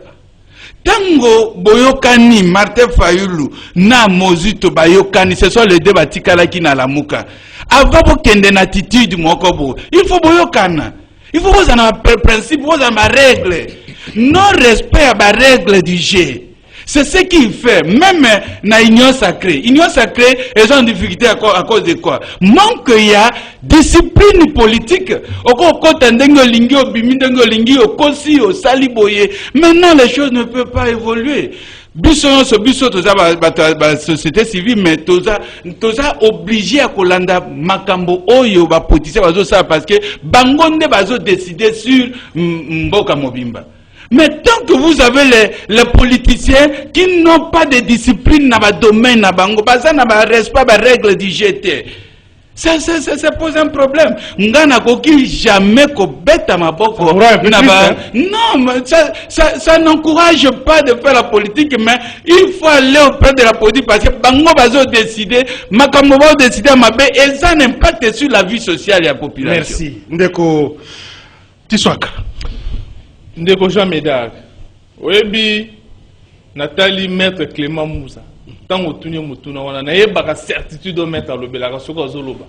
Tango boyokani Martin Fayulu na Mozito bayokani ce sont les deux batikala qui na lamuka avant bo kende na attitude mokobo il faut boyokana il faut vous en principe vous en règle non respect à la règle du jeu c'est ce qu'il fait même na union sacrée ils ont difficulté à cause de quoi manque ya discipline politique oko kota ndengo lingi obimi ndengo lingi okosi osali boye maintenant les choses ne peuvent pas évoluer biso toza ba société civile mais toza obligé à kolanda makambo oyo ba politicien bazo ça parce que bango nde bazo décider sur mboka mobimba. Mais tant que vous avez les politiciens qui n'ont pas de discipline dans le domaine, dans le respect des règles du GT, ça pose un problème. Ngana koki jamais ko beta maboko. Non, ça n'encourage pas de faire la politique, mais il faut aller auprès de la politique parce que bango bazo décider, makambo bazo décider mabe et ça a un impact sur la vie sociale et la population. Merci. Ndeko Tiswaka. Ndeko Jean Médard, oyebi Nathalie Maître Clément Moussa, tant que mutuna wana na yebaka certitude maître lobelaka soko azoloba.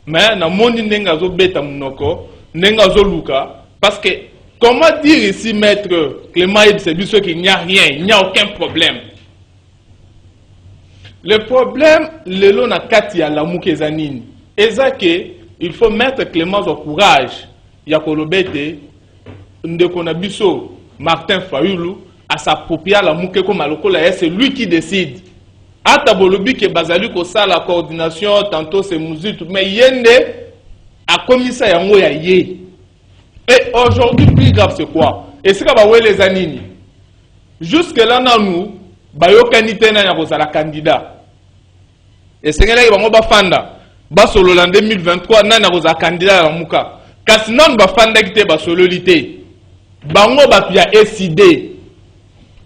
Mais na moni ndenga zo beta munoko, ndenga zo luka parce que comment dire ici Maître Clément c'est biso qu'il n'y a rien, il n'y a aucun problème. Le problème lelo na kati ya lamuke zanini. Ezake il faut mettre Clément au courage ya kolobete ndeko na biso Martin Fayulu à s'approprier la mouke comme alokola c'est lui qui décide ata bolobi ke bazali ko ça la coordination tantôt c'est Muzito mais yende a commis ça yango ya ye et aujourd'hui plus grave c'est quoi et c'est ka ba les anini jusque là nous bayokani tena ya kozala candidat et c'est ngela bango ba fanda ba solo en 2023 nana kozala candidat ya muka kasi non ba fanda kite ba solo lité bango batu ya SID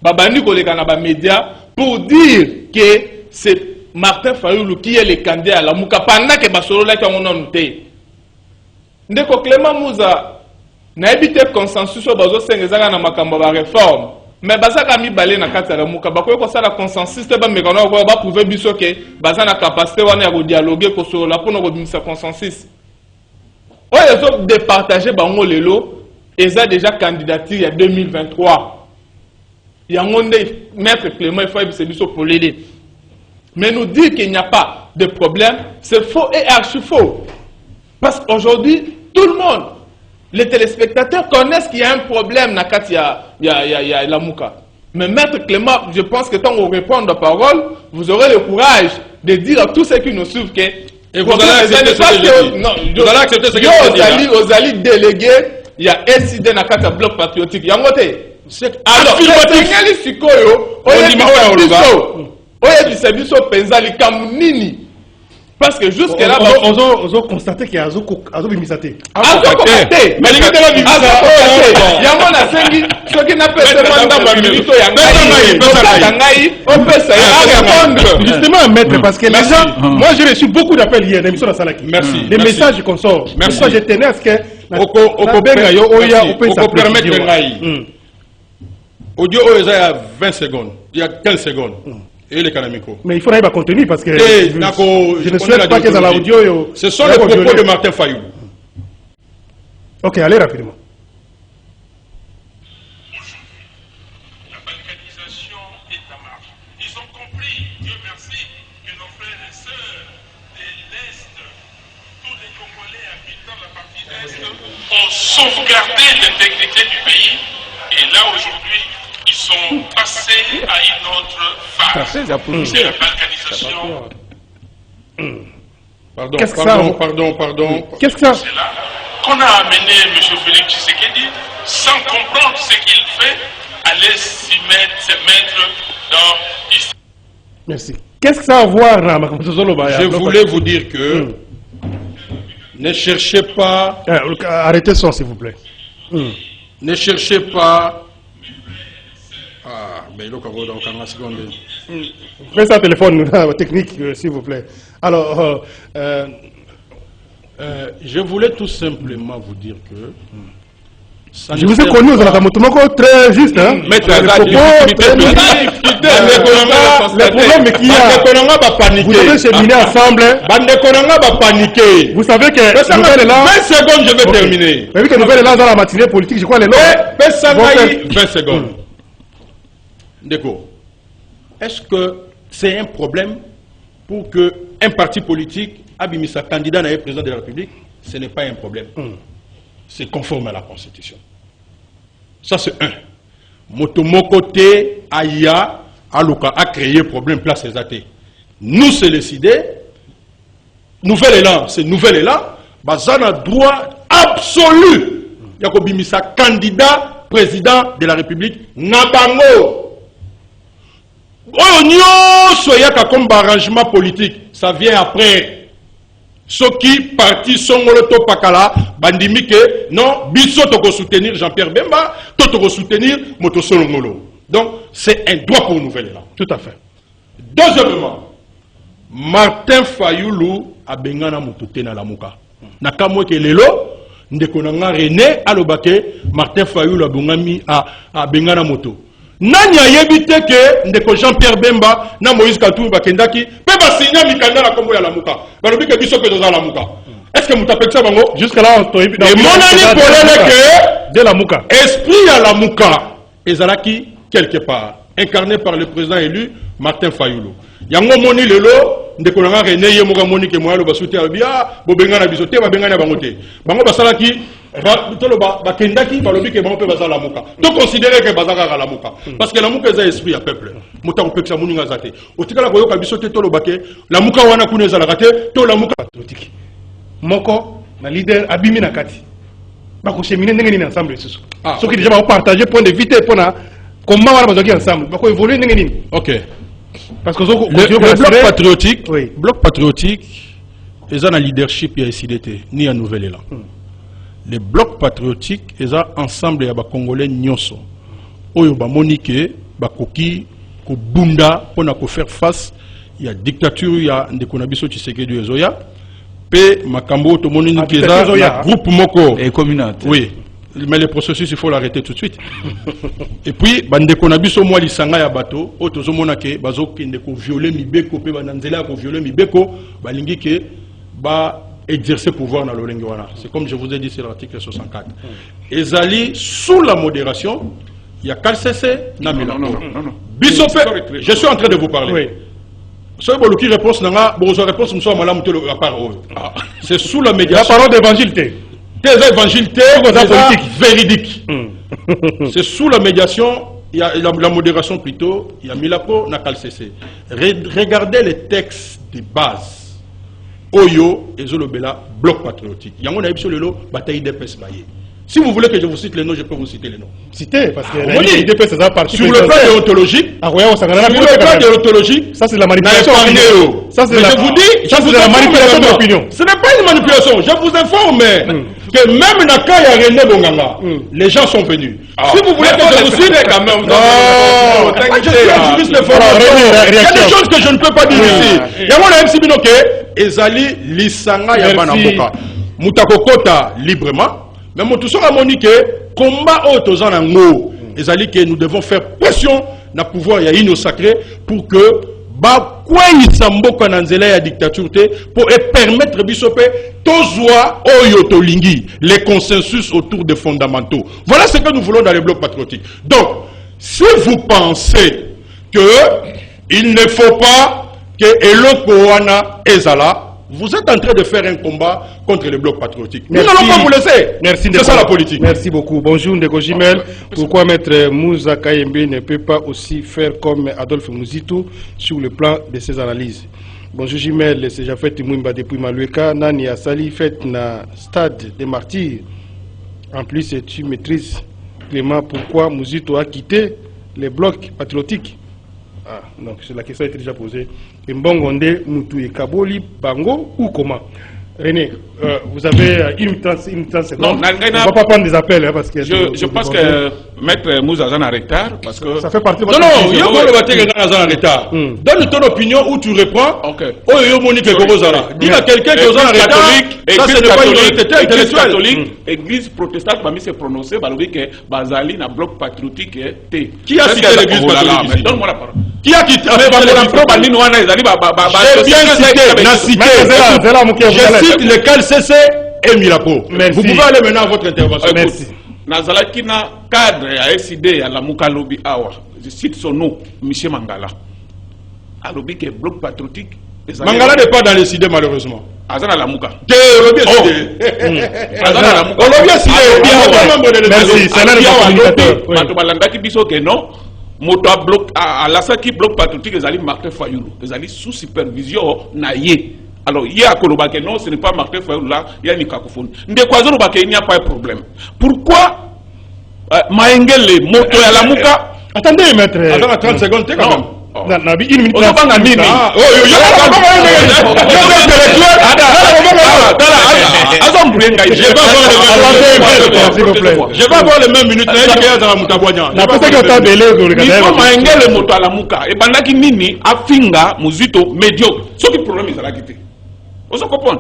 babandi koleka na ba média pour dire que c'est Martin Fayulu qui est le candidat à la muka pendant que basolo la kango non té ndeko Clément Moussa na ebité consensus o bazo sengezaka na makambo ba réforme mais bazaka mi balé na kati ya la muka bakoy ko sala consensus te ba mekano ko ba prouver biso que bazana capacité wana ya ko dialoguer ko solo la pour no ko bimisa consensus ils ont départagé bango lelo, ils ont déjà candidature il y a 2023. Il y a un maître Clément, il faut c'est pour l'aider. Mais nous dire qu'il n'y a pas de problème, c'est faux et archi faux. Parce qu'aujourd'hui, tout le monde, les téléspectateurs connaissent qu'il y a un problème dans la Mouka. Mais maître Clément, je pense que quand on répond aux paroles, vous aurez le courage de dire à tous ceux qui nous suivent que... Et vous allez accepter ce que je dis. Vous allez accepter ce que je dis. Vous allez déléguer, il y a SID dans le bloc patriotique. Il y a un côté. Alors, parce que jusque-là, on a constaté qu'il y a un Bimisate. Justement, maître, parce que les gens, moi j'ai reçu beaucoup d'appels hier, d'émissions dans Salaki. Merci. Des messages qu'on sort. Merci. Je tenais à ce que. Audio, il y a 20 secondes, il y a 15 secondes. Et les Kanamiko. Mais il faut avoir contenu parce que je ne souhaite pas que dans l'audio. Ce sont les propos de Martin Fayou. Ok, allez rapidement. La balkanisation est en marche. Ils ont compris, Dieu merci, que nos frères et sœurs de l'Est, tous les Congolais habitant la partie Est, ont sauvegardé l'intégrité du pays. Et là, aujourd'hui, ils sont passés à une autre phase. C'est la balkanisation. Pardon. Qu'est-ce que ça? C'est là qu'on a amené M. Félix Tshisekedi, sans comprendre ce qu'il fait, aller se mettre dans l'histoire. Merci. Qu'est-ce que ça a à voir, Je voulais vous dire que ne cherchez pas. Arrêtez ça, s'il vous plaît. Ne cherchez pas. Ah, mais il y a une seconde. Faites ça téléphone technique, s'il vous plaît. Alors, je voulais tout simplement vous dire que. Je vous ai connu aux Alakamotomoko très juste, hein? Mais les problèmes qu'il y a, vous devez cheminer ensemble. Vous savez que Nouvelle est là. 20 secondes, je vais terminer. Mais vu que Nouvelle est là dans la matinée politique, je crois les lots. 20 secondes. Déco, est-ce que c'est un problème pour qu'un parti politique abîme sa candidat à être président de la République? Ce n'est pas un problème. C'est conforme à la Constitution. Ça, c'est un. Motomokote, Aya, Aluka a créé problème place des athées. Nous, c'est décidé. Nouvel élan, c'est nouvel élan. Bazan a droit absolu. Yakobimisa, candidat président de la République, Nabango. Comme arrangement politique, ça vient après. Ceux qui partis sont au Pakala, bandimi que non, biso toko soutenir Jean-Pierre Bemba, toko soutenir Motosolo Ngolo. Donc c'est un droit pour Nouvelle là. Tout à fait. Deuxièmement, Martin Fayoulou a bengana motote na lamuka. Nakamwe ke lelo ndekonanga René alobake Martin Fayoulou a bengami a bengana moto. Nani ayebite ke ndeko Jean-Pierre Bemba na Moïse Katumbi bakendaki pe basinya mikanda na kombo ya lamuka balobi ke biso ke doza lamuka. Est-ce que mutapek ça bango jusque là on toyebi et mon ami polele que de lamuka esprit ya lamuka ezalaki quelque part incarné par le président élu Martin Fayoulou. Yango moni lelo ndeko nanga René ye moka moni ke moyalo basuti abia bobenga na biso te babenga na bango te. Bango basalaki tolo bakendaki balobi ke bango pe bazala lamuka. To considérer que bazaka la muka parce que la muka est esprit à peuple. Muta opeksa muninga zate. Otikala koyoka biso te tolo bake la muka wana kuna ezala kate to la muka patriotique. Moko na leader abimi na kati. Bako cheminer ndenge nini ensemble susu. Ceux qui déjà vont partager point de vue pour na comment on va bazaki ensemble. Bako évoluer ndenge nini. OK. Parce que le bloc patriotique, oui. Bloc patriotique, ils ont un leadership et SIDT, ni un nouvel élan. Les blocs patriotiques, ils ont ensemble et Congolais nyoso. Oyo ba monique, ba koki, ko bunda, pour na faire face, il y a dictature, il y a ndekonabiso Tshisekedi Ezoya, pe makambo to monique eza groupe moko et communauté. Oui. Mais le processus, il faut l'arrêter tout de suite. Et puis, bandeko na biso mwa lisanga ya bato, o tozomona ke bazo kende ko violer mibeko pe bananzela ko violer mibeko, balingi ke ba exercer pouvoir dans le Lenguana. C'est comme je vous ai dit, c'est l'article 64. Ezali, sous la modération, il y a KCC, Namila. Non. Bissopé, je suis en train de vous parler. Oui. C'est sous la médiation. La parole d'évangile. Des évangiles, véridiques. C'est sous la médiation, il y a la modération plutôt, il y a Milapo, Nakal CC. Regardez les textes de base. Oyo et Zolobela, bloc patriotique. Il y a une bataille d'EPS Baye. Si vous voulez que je vous cite les noms, je peux vous citer les noms. Citez, parce que sur le plan déontologique, ça c'est la manipulation. Ça c'est la manipulation d'opinion. Ce n'est pas une manipulation. Je vous informe que même Nakaya René Bonganga, les gens sont venus. Si vous voulez que je vous cite, quand même. Non, je suis un juriste de formation. Il y a des choses que je ne peux pas dire ici. Il y a mon MC Binoke, Ezali Lisanga Yabanamboka. Mutakokota librement. Mais mon tout ça a monique combat autosan en haut. Ezali que nous devons faire pression na pouvoir ya ino sacré pour que ba quoi isamboka na nzela ya dictature pour permettre bisope tozwa oyo tolingi les consensus autour des fondamentaux. Voilà ce que nous voulons dans les blocs patriotiques. Donc, si vous pensez que il ne faut pas que Eloko Wana Ezala, vous êtes en train de faire un combat contre les blocs patriotiques. Nous n'allons pas vous laisser. Merci. C'est ça la politique. Merci beaucoup. Bonjour Ndeko Jimel. Pourquoi Maître Moussa Kayembe ne peut pas aussi faire comme Adolphe Mouzitou sur le plan de ses analyses? Bonjour Jimel, c'est Jafet Mouimba depuis Malueka. Nani Asali fait na stade des martyrs. En plus, tu maîtrises Clément pourquoi Mouzitou a quitté les blocs patriotiques. Ah, donc la question a été déjà posée. Mbongonde, Moutou et Kaboli, Bango ou comment? René, vous avez une seconde. Non, on ne va pas prendre des appels parce que je pense que Maître Moussa en retard parce que ça fait partie de votre il y a le bâtiment en retard. Donne ton opinion où tu réponds. Oh, yo Monique Gorozala. Dis à quelqu'un qui est en retard. Ça c'est pas une honnêteté intellectuelle. Catholique, Église protestante parmi s'est prononcée par le que Bazali na bloc patriotique était. Qui a cité l'Église catholique? Donne-moi la parole. Qui a quitté? J'ai bien cité. Je cite le CALCC et Mirapo. Vous pouvez aller maintenant à votre intervention. Merci. Nazalaki na cadre ya SID ya la Mukalobi Awa. Je cite son nom, Michel Mangala. Alobi que bloc patriotique. Mangala n'est pas dans les SID malheureusement. Azana la Muka. Azana la Muka. Merci. C'est là le communicateur. Matobalandaki biso que non. Moto a bloc à l'asaki bloc patriotique ezali Martin Fayulu. Ezali sous supervision naie. Alors, il y a que non, ce n'est pas Martin Fayulu là, il y a une cacophonie. Il n'y a pas de problème. Pourquoi Maengele, Moto à la Muka? Attendez, maître. Attends 30 secondes, t'es quand même. Une minute. Je vais avoir les mêmes minutes. Vous comprenez?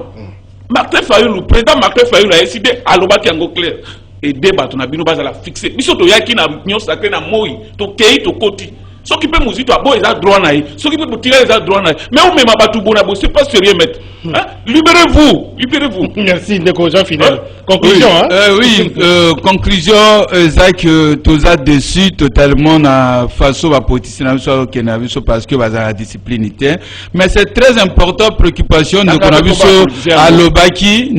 Martin Fayulu, président Martin Fayulu a décidé à l'obaki en clair et débat on a bien basé la fixer. Mais surtout yaki na nyon sacré na moi, to kei to koti. Ce qui peut Mouzitou a beau ils a droit naï, ce qui peut tirer ils a droit naï. Mais on même pas tout bon c'est pas sérieux maître. Libérez-vous. Merci Ndeko Jean Fidèle. Conclusion oui, conclusion Zach tous a déçu totalement na façon à politicien parce que la discipline était. Mais c'est très important préoccupation de qu'on a vu sur Alobaki,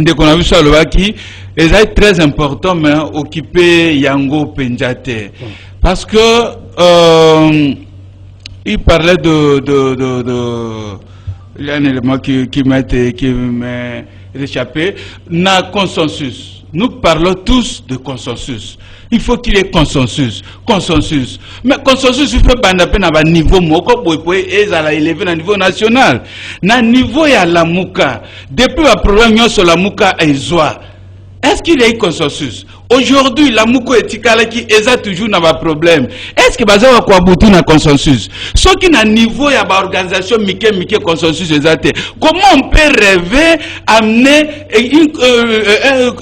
et c'est très important mais occuper Yango Penjate. Parce que il parlait il y a un élément qui m'est échappé. Na consensus. Nous parlons tous de consensus. Il faut qu'il y ait consensus. Mais consensus, il faut pas niveau moko pour élever à niveau national. Na niveau ya la Muka. Depuis le problème sur la Muka et Zoa. Est-ce qu'il y a eu consensus? Aujourd'hui, la Mouko et Tikalaki, ils ont toujours un problème. Est-ce que Baza va quoi aboutir à consensus? Ce qui n'a niveau, il y a une organisation, Mike consensus, comment on peut rêver, amener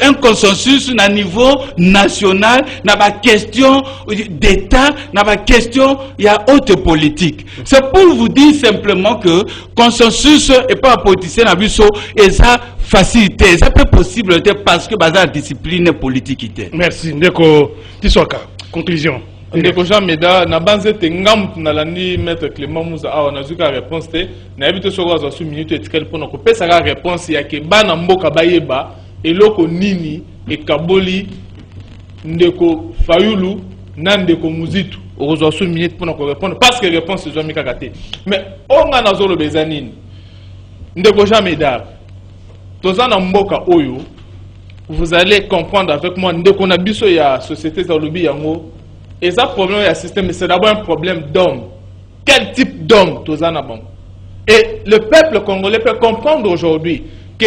un consensus à niveau national, dans la question d'État, dans la question, il y a haute politique. C'est pour vous dire simplement que consensus et pas politicien, et ça, facilité, ça peut possible parce que la discipline politique. Merci. Ndeko Tisoka, conclusion. Ndeko Jean Meda, na banze te ngam na landi maître Clément Mouza awa na zuka réponse te na yebite soko za su minute etikali pona ko pesa ka réponse ya ke bana mboka bayeba eloko nini e kaboli Ndeko Fayulu na Ndeko Muzitu ozo su minute pona ko répondre parce que réponse zo mikaka te mais onga na zolo bezanini Ndeko Jean Meda tozana mboka oyo vous allez comprendre avec moi Ndeko na biso ya société za lobi yango. Et ça, problème il y a système, c'est d'abord un problème d'homme. Quel type d'homme tozana bon? Et le peuple congolais peut comprendre aujourd'hui que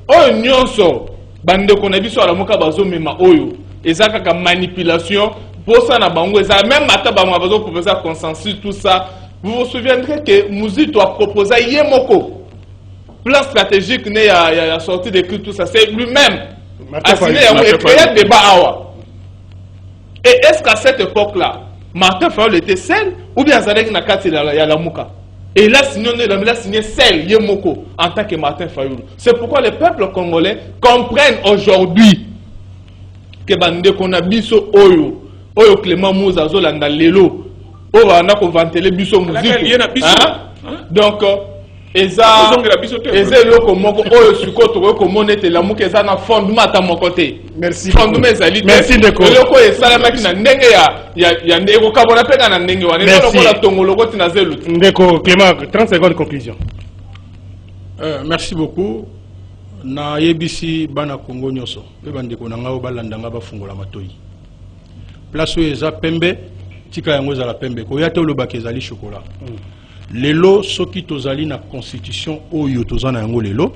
on so bande qu'on a vu sur la moka bazo mema oyo et ça kaka manipulation pour ça na bango et ça même mata bango bazo proposer consensus tout ça. Vous vous souviendrez que Muzitu a proposé Yemoko plan stratégique né a sorti d'écrit tout ça, c'est lui-même a signé et créé un débat awa. Et est-ce qu'à cette époque-là, Martin Fayulu était seul ou bien Zadek Nakati Yalamuka? Et il a signé seul Yemoko en tant que Martin Fayulu. C'est pourquoi les peuples congolais comprennent aujourd'hui que Bande Konabiso Oyo Clément Mouza Zolanda Lelo, Oyo Anako Vantele Biso Muzitu. Donc, eza eloko moko oyo sikoto ko monete la muke eza na fondement ta mon côté. Merci. Fondement ezali. Merci Ndeko. Eloko esalamaki na ndenge ya ndeko kabona peka na ndenge wana. Ndeko la tongolo ko tina zelu. Ndeko Clément, 30 secondes de conclusion. Merci beaucoup. Na yebisi bana Congo nyoso. Pe bandeko na ngao balanda nga bafungola matoyi. Place oyo eza pembe, tika yango eza la pembe. Ko yate olobaki ezali chocolat. Lelo soki tozali na constitution oyo tozana yango lelo,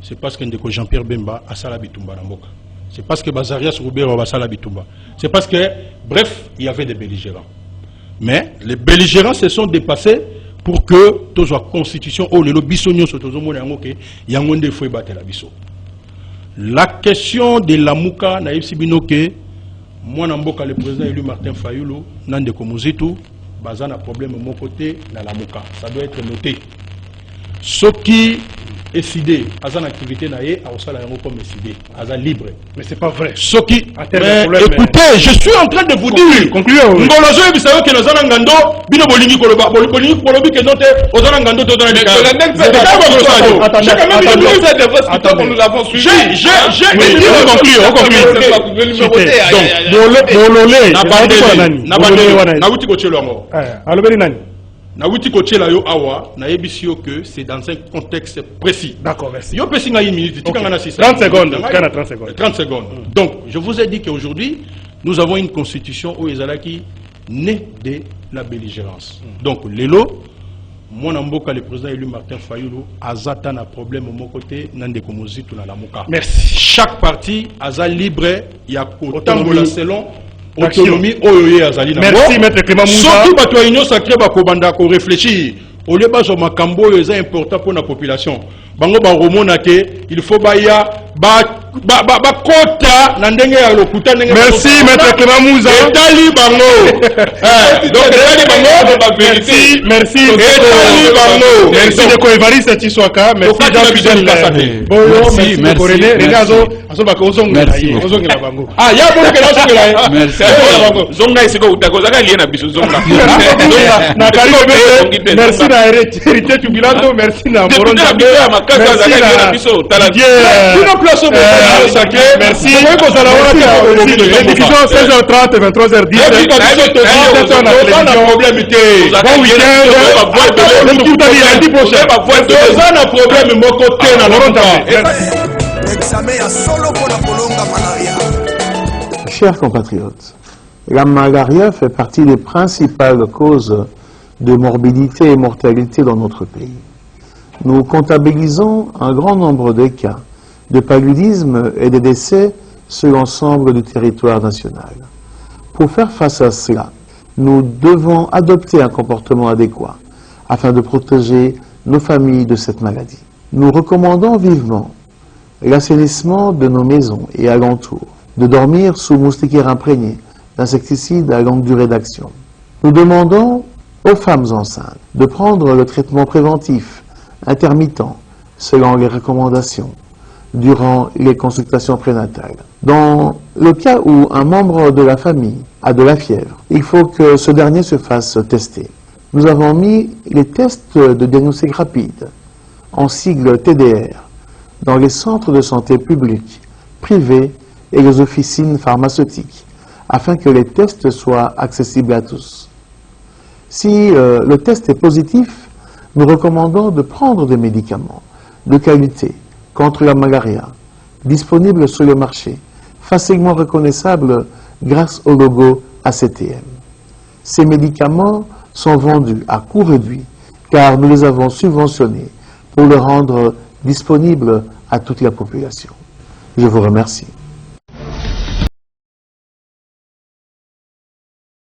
c'est parce que ndeko Jean-Pierre Bemba asala bitumba na mboka. C'est parce que Bazarias Roubero basala bitumba. C'est parce que bref, il y avait des belligérants. Mais les belligérants se sont dépassés pour que tozo constitution o lelo biso nyonso tozo mona yango ke yango nde foi batela biso. La question de la muka na yebisi bino ke mwana mboka le président élu Martin Fayulu na ndeko Muzitu bazana problème de mon côté dans la Mouka. Ça doit être noté. Ce qui est décidé, à une activité naïe, à Osala comme décidé, à libre. Mais c'est pas vrai. Ce qui, écoutez, je suis en train de vous dire. Concluez. Ngolozo et Bissau que nous avons ngando, bino bolingi koloba, bolingi kolobi que note, aux avons ngando tout dans les cas. Attendez, nous l'avons suivi. Que c'est dans un contexte précis. D'accord, merci. 30 secondes. 30 secondes. Donc, je vous ai dit qu'aujourd'hui, nous avons une constitution où Ezalaki née de la belligérance. Donc, Lelo, mon amboka, le président élu Martin Fayulu, Azata n'a problème au mon côté, Nandeko Muzitu na la Mouka. Merci. Chaque parti, Aza libre, il y a autonomie selon autonomie oyoye Azali. Merci, maître Clément Mouza. Surtout, Bato Union Sacré, Bakobanda, ko réfléchir. Au lieu de makambo est important pour la population. Bango ba romona ke il faut baya ba kota na ndenge ya lokuta ndenge. Merci maître Clément Mouza. Etali bango. Donc etali bango ba vérité. Merci. Etali bango. Merci de ko Evariste Tiswaka. Merci Jean-Pierre Kassate. Bonjour, merci Coréné. Regazo asoba ko ozongela bango. Ah ya bon que la ozongela. Merci. Zonga isiko utako zaka liena biso zonga. Na karibe. Merci na hérité Tubilando, merci na Moronza. Merci na merci. L'émission 16h30 et 23h10. Bon week-end. Chers compatriotes, la malaria fait partie des principales causes de morbidité et mortalité dans notre pays. Nous comptabilisons un grand nombre de cas de paludisme et de décès sur l'ensemble du territoire national. Pour faire face à cela, nous devons adopter un comportement adéquat afin de protéger nos familles de cette maladie. Nous recommandons vivement l'assainissement de nos maisons et alentours, de dormir sous moustiquaires imprégnés d'insecticides à longue durée d'action. Nous demandons aux femmes enceintes de prendre le traitement préventif intermittent selon les recommandations durant les consultations prénatales. Dans le cas où un membre de la famille a de la fièvre, il faut que ce dernier se fasse tester. Nous avons mis les tests de diagnostic rapide, en sigle TDR, dans les centres de santé publics, privés et les officines pharmaceutiques, afin que les tests soient accessibles à tous. Si le test est positif, nous recommandons de prendre des médicaments de qualité contre la malaria, disponibles sur le marché, facilement reconnaissables grâce au logo ACTM. Ces médicaments sont vendus à coût réduit car nous les avons subventionnés pour les rendre disponibles à toute la population. Je vous remercie.